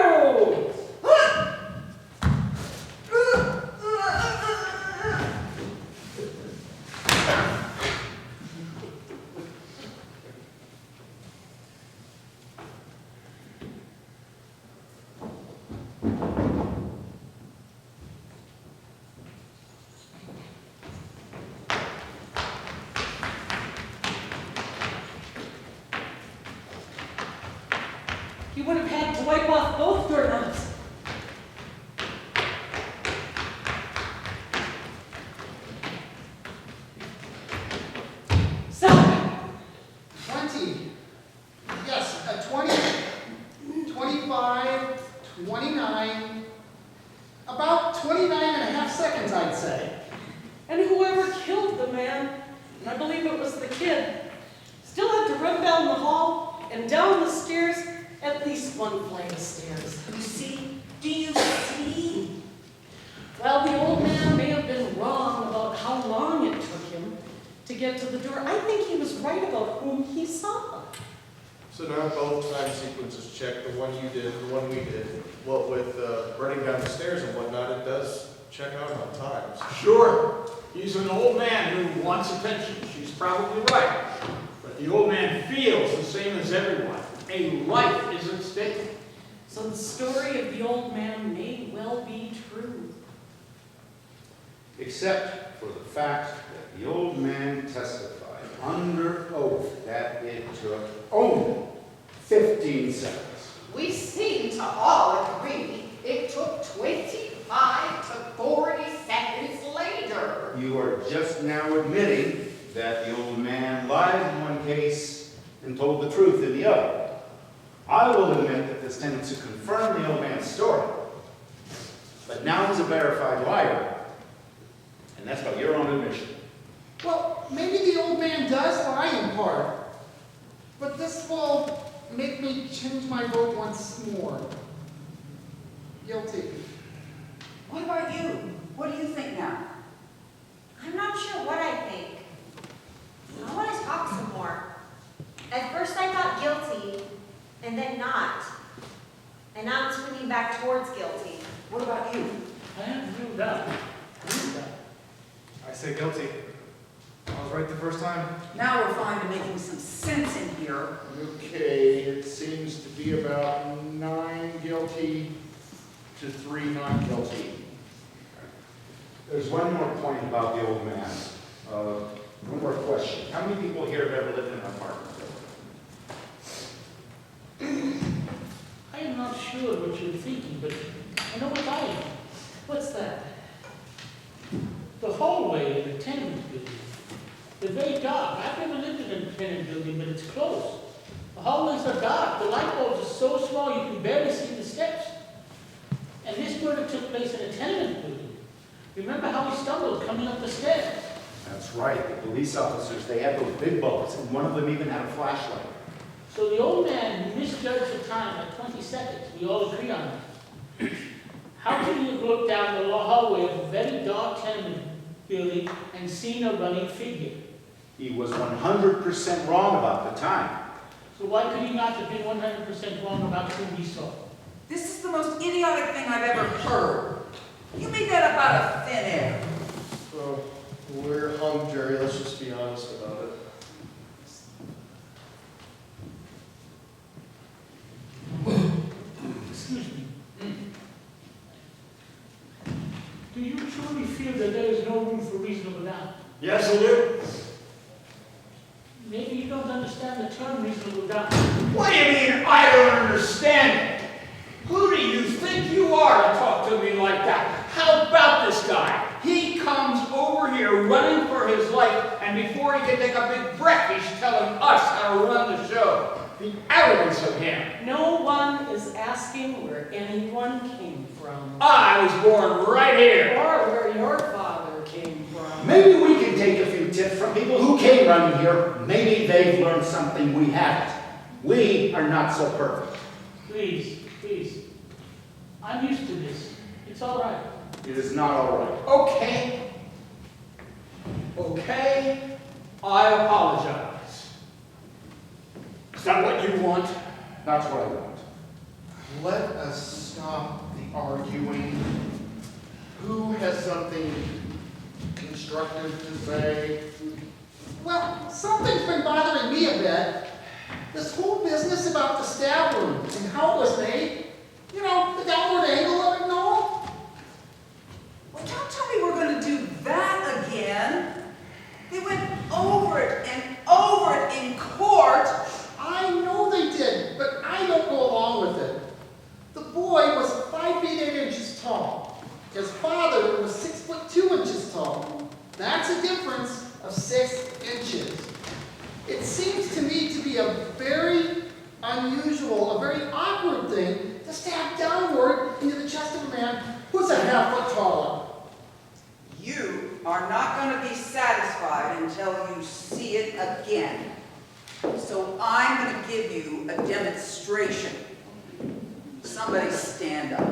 You would have had to wipe off both doorknobs. Stop! 20. Yes, 20, 25, 29. About 29 and a half seconds, I'd say. And whoever killed the man, and I believe it was the kid, still had to run down the hall and down the stairs, at least one flight of stairs. You see? Do you see? Well, the old man may have been wrong about how long it took him to get to the door. I think he was right about whom he saw. So now both time sequences check, the one you did, the one we did. What with running down the stairs and whatnot, it does check out on times. Sure, he's an old man who wants attention. She's probably right. But the old man feels the same as everyone. A life is at stake. So the story of the old man may well be true. Except for the fact that the old man testified under oath that it took only 15 seconds. We seem to all agree it took 25 to 40 seconds later. You are just now admitting that the old man lied in one case and told the truth in the other. I will admit that this tends to confirm the old man's story. But now he's a verified liar. And that's by your own admission. Well, maybe the old man does lie in part, but this will make me change my vote once more. Guilty. What about you? What do you think now? I'm not sure what I think. I want to talk some more. At first I thought guilty, and then not. And now I'm swinging back towards guilty. What about you? I am ruled out. I say guilty. I was right the first time. Now we're finally making some sense in here. Okay, it seems to be about 9 guilty to 3 not guilty. There's one more point about the old man. One more question. How many people here have ever lived in an apartment building? I am not sure what you're thinking, but I know what I am. What's that? The hallway in a tenement building. They're very dark. I've never lived in a tenement building, but it's close. The hallways are dark. The light bulbs are so small you can barely see the steps. And this murder took place in a tenement building. Remember how he stumbled coming up the stairs? That's right. The police officers, they had those big bulbs, and one of them even had a flashlight. So the old man who misjudged the time at 20 seconds, we all agree on that. How could he have looked down the hallway of a very dark tenement building and seen a running figure? He was 100% wrong about the time. So why could he not have been 100% wrong about who he saw? This is the most idiotic thing I've ever heard. You made that up out of thin air. Well, we're hung, Jerry. Let's just be honest about it. Excuse me. Do you truly feel that there is no room for reasonable doubt? Yes, I do. Maybe you don't understand the term reasonable doubt. What do you mean, I don't understand it? Who do you think you are to talk to me like that? How about this guy? He comes over here running for his life, and before he can take a big breath, he's telling us how to run the show. The arrogance of him. No one is asking where anyone came from. I was born right here. Or where your father came from. Maybe we can take a few tips from people who came running here. Maybe they've learned something we haven't. We are not so perfect. Please, please. I'm used to this. It's all right. It is not all right. Okay. Okay, I apologize. Is that what you want? That's what I want. Let us stop the arguing. Who has something constructive to say? Well, something's been bothering me a bit. This whole business about the stab wound and how it was made. You know, the downward angle of it and all. Well, don't tell me we're going to do that again. They went over it and over it in court. I know they did, but I don't go along with it. The boy was 5 feet 8 inches tall. His father was 6 foot 2 inches tall. That's a difference of 6 inches. It seems to me to be a very unusual, a very awkward thing to stab downward into the chest of a man who's a half foot taller. So I'm going to give you a demonstration. Somebody stand up.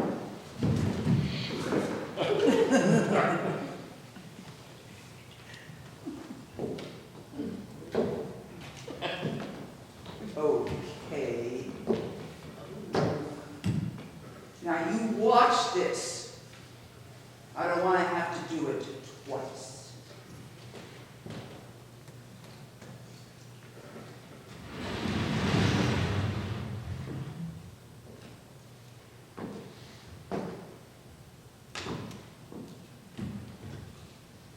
Okay. Now you watch this. I don't want to have to do it twice.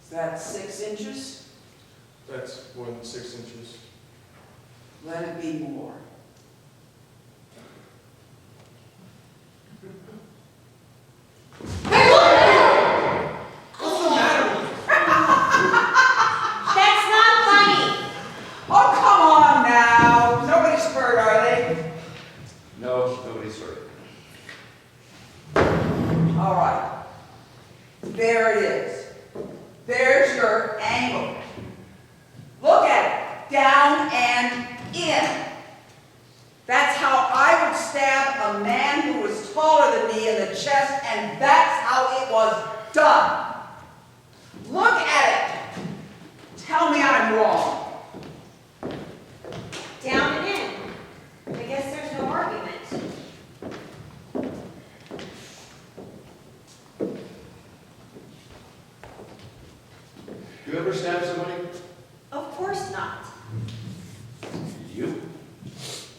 Is that 6 inches? That's more than 6 inches. Let it be more. What's the matter with you? That's not funny. Oh, come on now. Nobody's hurt, are they? No, nobody's hurt. All right. There it is. There's your angle. Look at it. Down and in. That's how I would stab a man who was taller than me in the chest, and that's how it was done. Look at it. Tell me I'm wrong. Down and in. I guess there's no argument. You ever stab somebody? Of course not. You?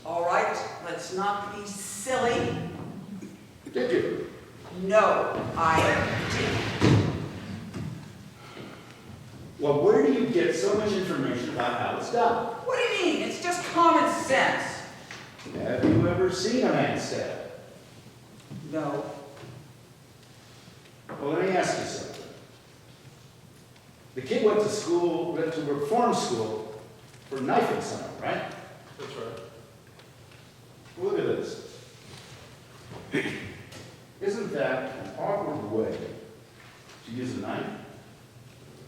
All right, let's not be silly. Did you? No, I didn't. Well, where do you get so much information about how it's done? What do you mean? It's just common sense. Have you ever seen a man stab? No. Well, let me ask you something. The kid went to reform school for knifing someone, right? That's right. Look at this. Isn't that an awkward way to use a knife?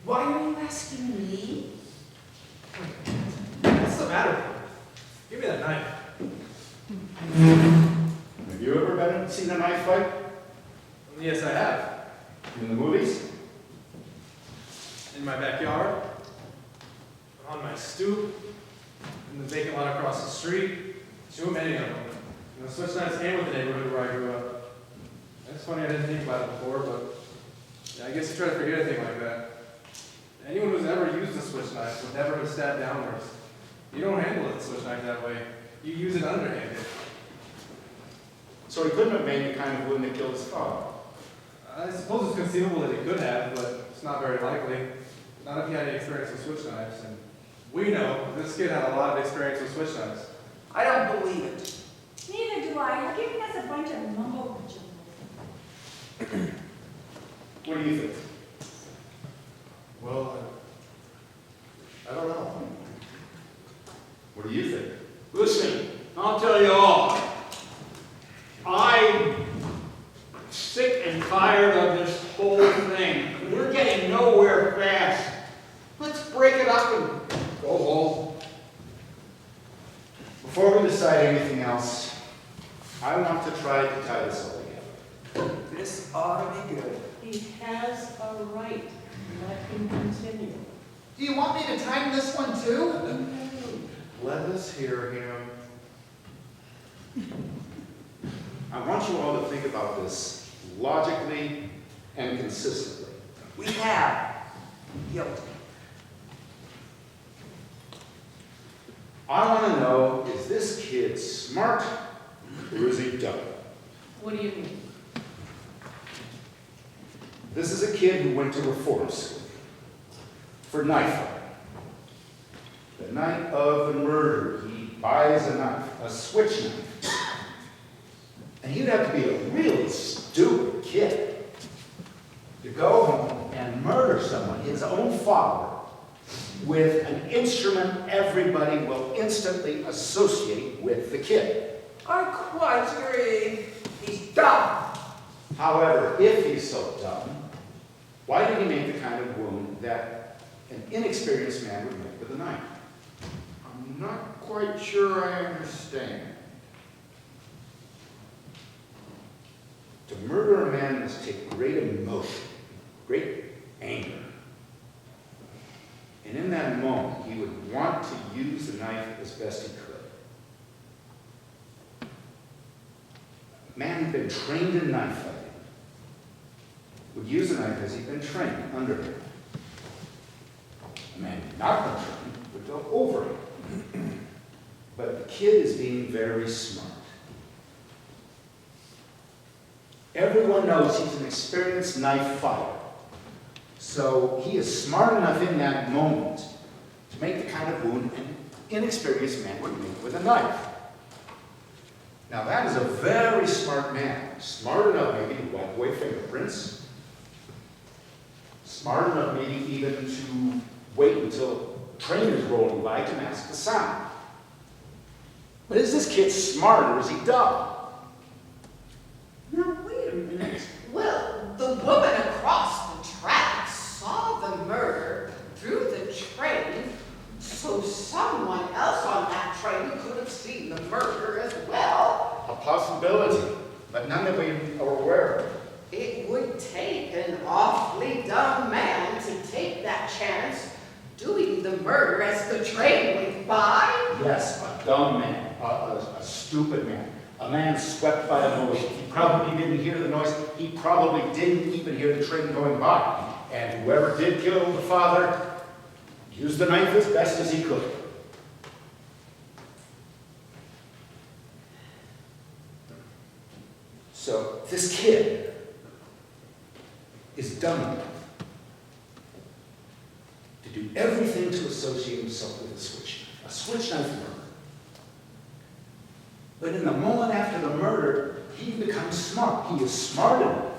Why are you asking me? What's the matter with you? Give me that knife. Have you ever seen a knife fight? Yes, I have. In the movies? In my backyard, on my stoop, in the vacant lot across the street, too many of them. And the switch knives came with the neighborhood where I grew up. It's funny I didn't think about it before, but yeah, I guess you try to forget a thing like that. Anyone who's ever used a switch knife would never have stabbed downwards. You don't handle a switch knife that way. You use it underhanded. So he couldn't have made the kind of wound that killed his father. I suppose it's conceivable that he could have, but it's not very likely. Not if he had any experience with switch knives. And we know this kid had a lot of experience with switch knives. I don't believe it. Neither do I. You're giving us a bunch of mumbo jumbo. What do you think? Well, I don't know. What do you think? Listen, I'll tell you all. I'm sick and tired of this whole thing. We're getting nowhere fast. Let's break it up and go home. Before we decide anything else, I want to try to tie this all together. This ought to be good. He has a right. Let him continue. Do you want me to time this one too? Let us hear him. I want you all to think about this logically and consistently. We have guilty. I want to know, is this kid smart or is he dumb? What do you mean? This is a kid who went to reform school for knife fighting. The night of the murder, he buys a knife, a switch knife. And you'd have to be a really stupid kid to go home and murder someone, his own father, with an instrument everybody will instantly associate with the kid. I quite agree. He's dumb. However, if he's so dumb, why did he make the kind of wound that an inexperienced man would make with a knife? I'm not quite sure I understand. To murder a man must take great emotion, great anger. And in that moment, he would want to use the knife as best he could. A man who'd been trained in knife fighting would use a knife as he'd been trained under him. A man who'd not been trained would go over him. But the kid is being very smart. Everyone knows he's an experienced knife fighter. So he is smart enough in that moment to make the kind of wound an inexperienced man would make with a knife. Now that is a very smart man. Smart enough maybe to wipe away fingerprints. Smart enough maybe even to wait until a train is rolling by to mask the sound. But is this kid smart or is he dumb? Now, wait a minute. Well, the woman across the tracks saw the murder through the train, so someone else on that train could have seen the murder as well. A possibility, but none that we are aware of. It would take an awfully dumb man to take that chance doing the murder as the train went by. Yes, a dumb man, a stupid man, a man swept by emotion. He probably didn't hear the noise. He probably didn't even hear the train going by. And whoever did kill the father used the knife as best as he could. So this kid is dumb enough to do everything to associate himself with a switch knife murder. But in the moment after the murder, he becomes smart. He is smart enough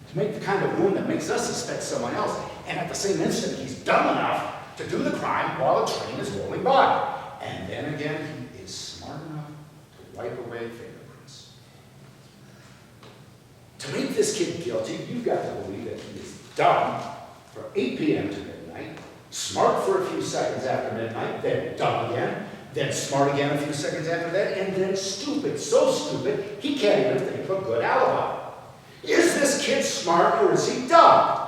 to make the kind of wound that makes us suspect someone else. And at the same instant, he's dumb enough to do the crime while the train is rolling by. And then again, he is smart enough to wipe away fingerprints. To make this kid guilty, you've got to believe that he is dumb from 8 p.m. to midnight, smart for a few seconds after midnight, then dumb again, then smart again a few seconds after that, and then stupid, so stupid, he can't even think of a good alibi. Is this kid smart or is he dumb?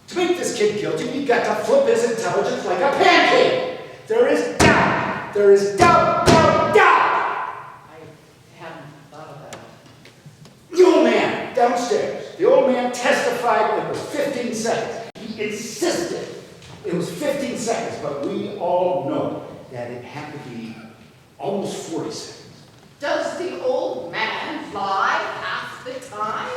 To make this kid guilty, you've got to flip his intelligence like a pancake. There is doubt. There is doubt, doubt, doubt. I hadn't thought of that. The old man downstairs, the old man testified it was 15 seconds. He insisted it was 15 seconds, but we all know that it had to be almost 40 seconds. Does the old man lie half the time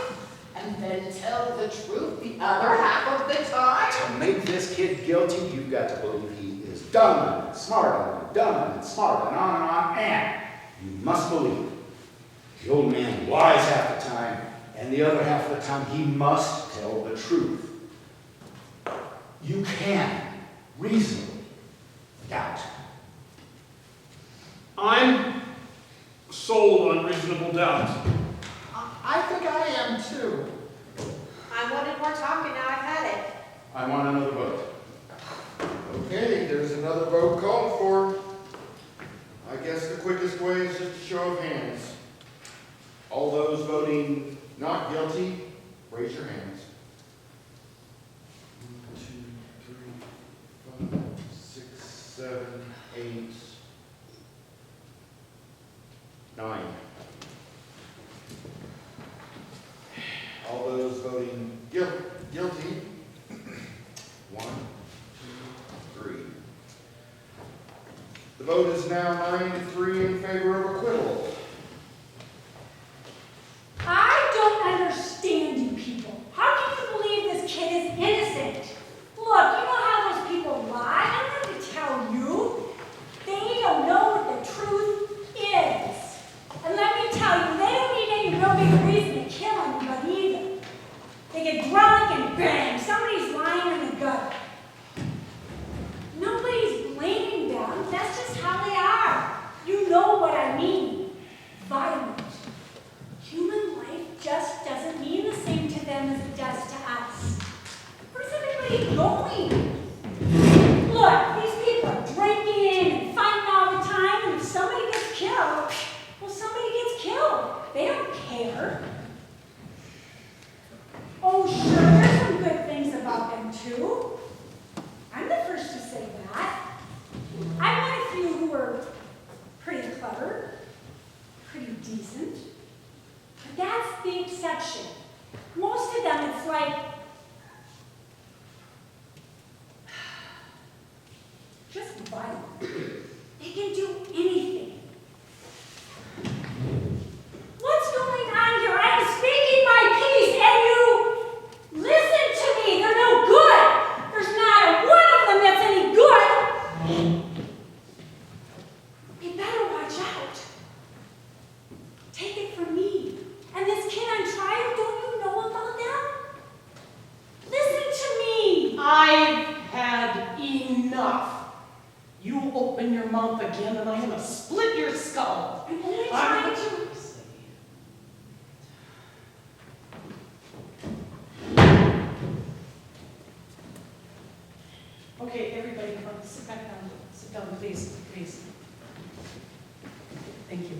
and then tell the truth the other half of the time? To make this kid guilty, you've got to believe he is dumb and smart and dumb and smart and on, and you must believe the old man lies half the time, and the other half of the time he must tell the truth. You can reasonably doubt. I'm sold on reasonable doubt. I think I am too. I wanted more talking, now I've had it. I want another vote. Okay, there's another vote called for. I guess the quickest way is just a show of hands. All those voting not guilty, raise your hands. 1, 2, 3, 5, 6, 7, 8, 9. All those voting guilty. 1, 2, 3. The vote is now 9-3 in favor of acquittal. I don't understand you people. How can you believe this kid is innocent? Look, you know how those people lie? I don't have to tell you. They don't know what the truth is. And let me tell you, they don't need any real big reason to kill anybody either. They get drunk and bang, somebody's lying in the gutter. Nobody's blaming them, that's just how they are. You know what I mean. Violent. Human life just doesn't mean the same to them as it does to us. Where's everybody going? Look, these people are drinking and fighting all the time. decent. But that's the exception. Most of them, it's like, just violent. They can do anything. What's going on here? I am speaking my piece, and you listen to me. They're no good. There's not a one of them that's any good. You better watch out. Take it from me. And this kid on trial, don't you know about them? Listen to me. I've had enough. You open your mouth again and I'm gonna split your skull. I'm only trying to. Okay, everybody, come on, sit back down. Sit down, please, please. Thank you.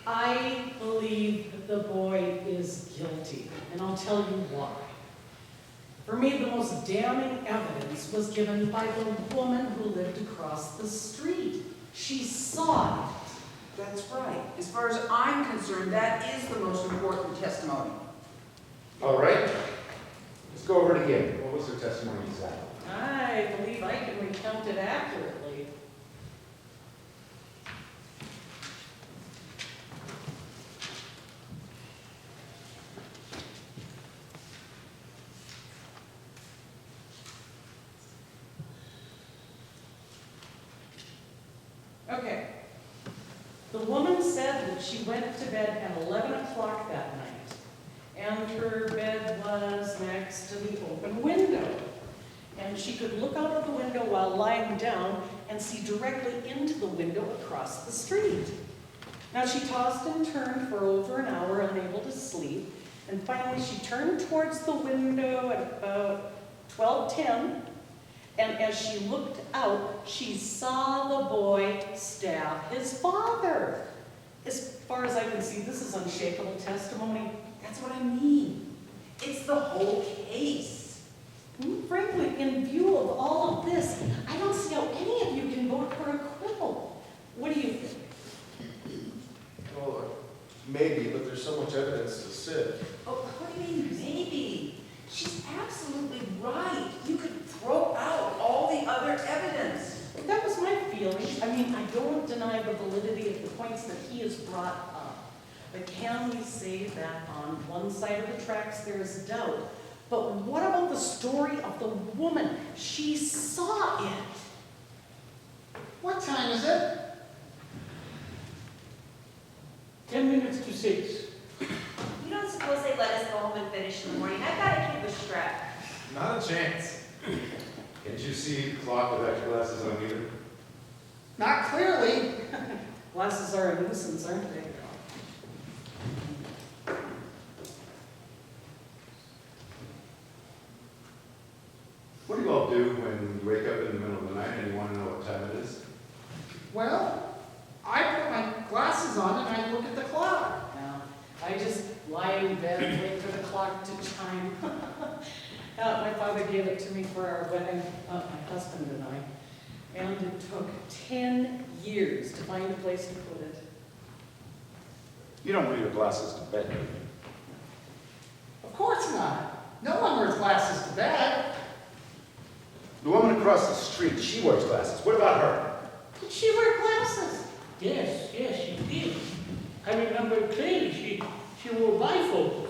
I believe that the boy is guilty, and I'll tell you why. For me, the most damning evidence was given by the woman who lived across the street. She saw it. That's right. As far as I'm concerned, that is the most important testimony. All right, let's go over it again. What was her testimony exactly? I believe I can recount it accurately. Okay. The woman said that she went to bed at 11 o'clock that night, and her bed was next to the open window. And she could look out of the window while lying down and see directly into the window across the street. Now she tossed and turned for over an hour, unable to sleep, and finally she turned towards the window at about 12:10. And as she looked out, she saw the boy stab his father. As far as I can see, this is unshakable testimony. That's what I mean. It's the whole case. Frankly, in view of all of this, I don't see how any of you can vote for acquittal. What do you think? Well, maybe, but there's so much evidence to sift. Oh, what do you mean, maybe? She's absolutely right. You could throw out all the other evidence. That was my feeling. I mean, I don't deny the validity of the points that he has brought up. But can we say that on one side of the tracks there is doubt? But what about the story of the woman? She saw it. What time is it? 10 minutes to 6. You don't suppose they let us go home and finish in the morning? I've got to keep a strap. Not a chance. Can't you see the clock without your glasses on either? Not clearly. Glasses are a nuisance, aren't they? What do you all do when you wake up in the middle of the night and you want to know what time it is? Well, I put my glasses on and I look at the clock. No, I just lie in bed and wait for the clock to chime. My father gave it to me for our wedding, my husband and I, and it took 10 years to find a place to put it. You don't wear your glasses to bed. Of course not. No one wears glasses to bed. The woman across the street, she wears glasses. What about her? Did she wear glasses? Yes, she did. I remember clearly she wore bifocals.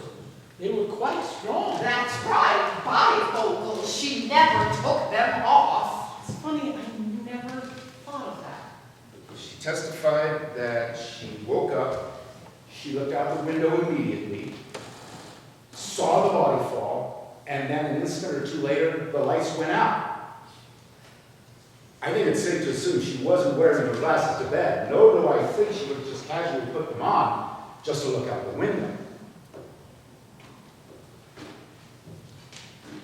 They were quite strong. That's right, bifocals. She never took them off. It's funny, I never thought of that. She testified that she woke up, she looked out the window immediately, saw the body fall, and then an instant or two later, the lights went out. I think it's safe to assume she wasn't wearing her glasses to bed, nor do I think she would have just casually put them on just to look out the window.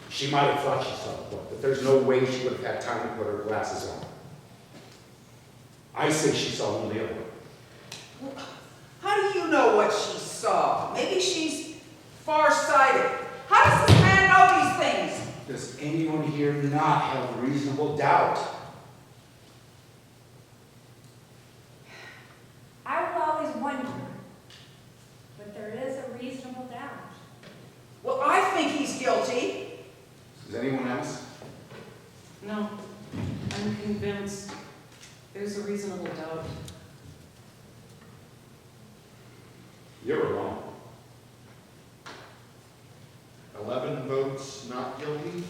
She might have thought she saw the boy, but there's no way she would have had time to put her glasses on. I say she saw only a one. How do you know what she saw? Maybe she's far doubt. I will always wonder, but there is a reasonable doubt. Well, I think he's guilty. Does anyone else? No, I'm convinced there's a reasonable doubt. You're alone. 11 votes not guilty.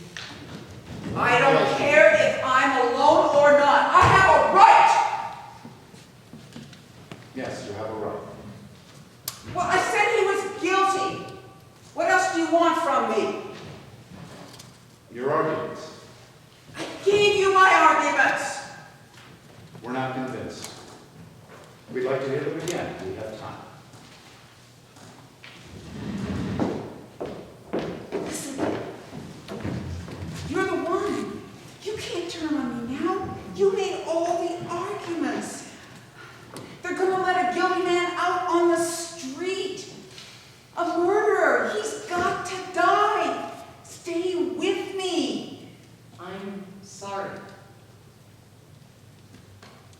I don't care if I'm alone or not. I have a right. Yes, you have a right. Well, I said he was guilty. What else do you want from me? Your arguments. I gave you my arguments. We're not convinced. We'd like to hear them again if we have time. Listen, you're the one. You can't turn on me now. You made all the arguments. They're gonna let a guilty man out on the street. A murderer. He's got to die. Stay with me. I'm sorry.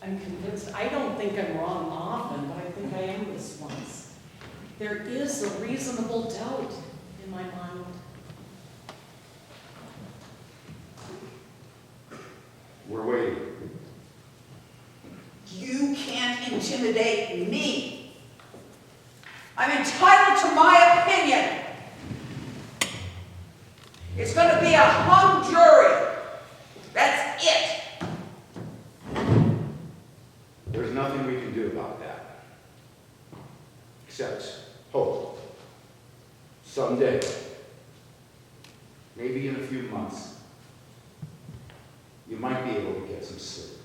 I'm convinced, I don't think I'm wrong often, but I think I am this once. There is a reasonable doubt in my mind. We're waiting. You can't intimidate me. I'm entitled to my opinion. It's going to be a hung jury. That's it. There's nothing we can do about that. Except hope. Someday, maybe in a few months, you might be able to get some sleep.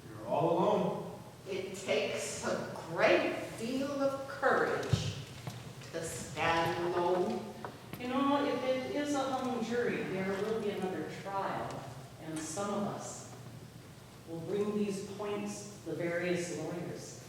You're all alone. It takes a great deal of courage to stand alone. You know, if it is a hung jury, there will be another trial, and some of us will bring these points to the various lawyers.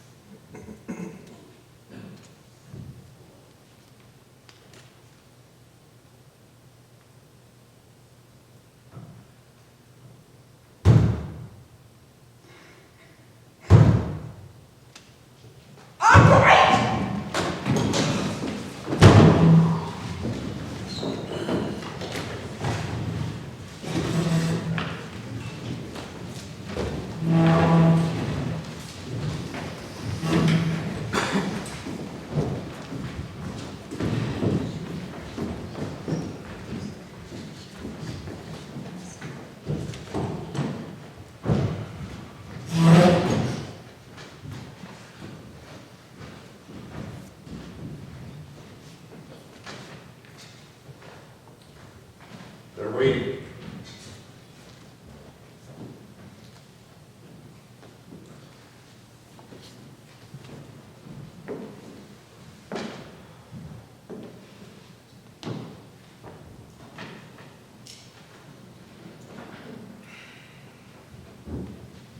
They're waiting.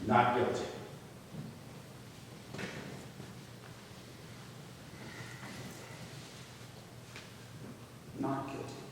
Not guilty. Not guilty.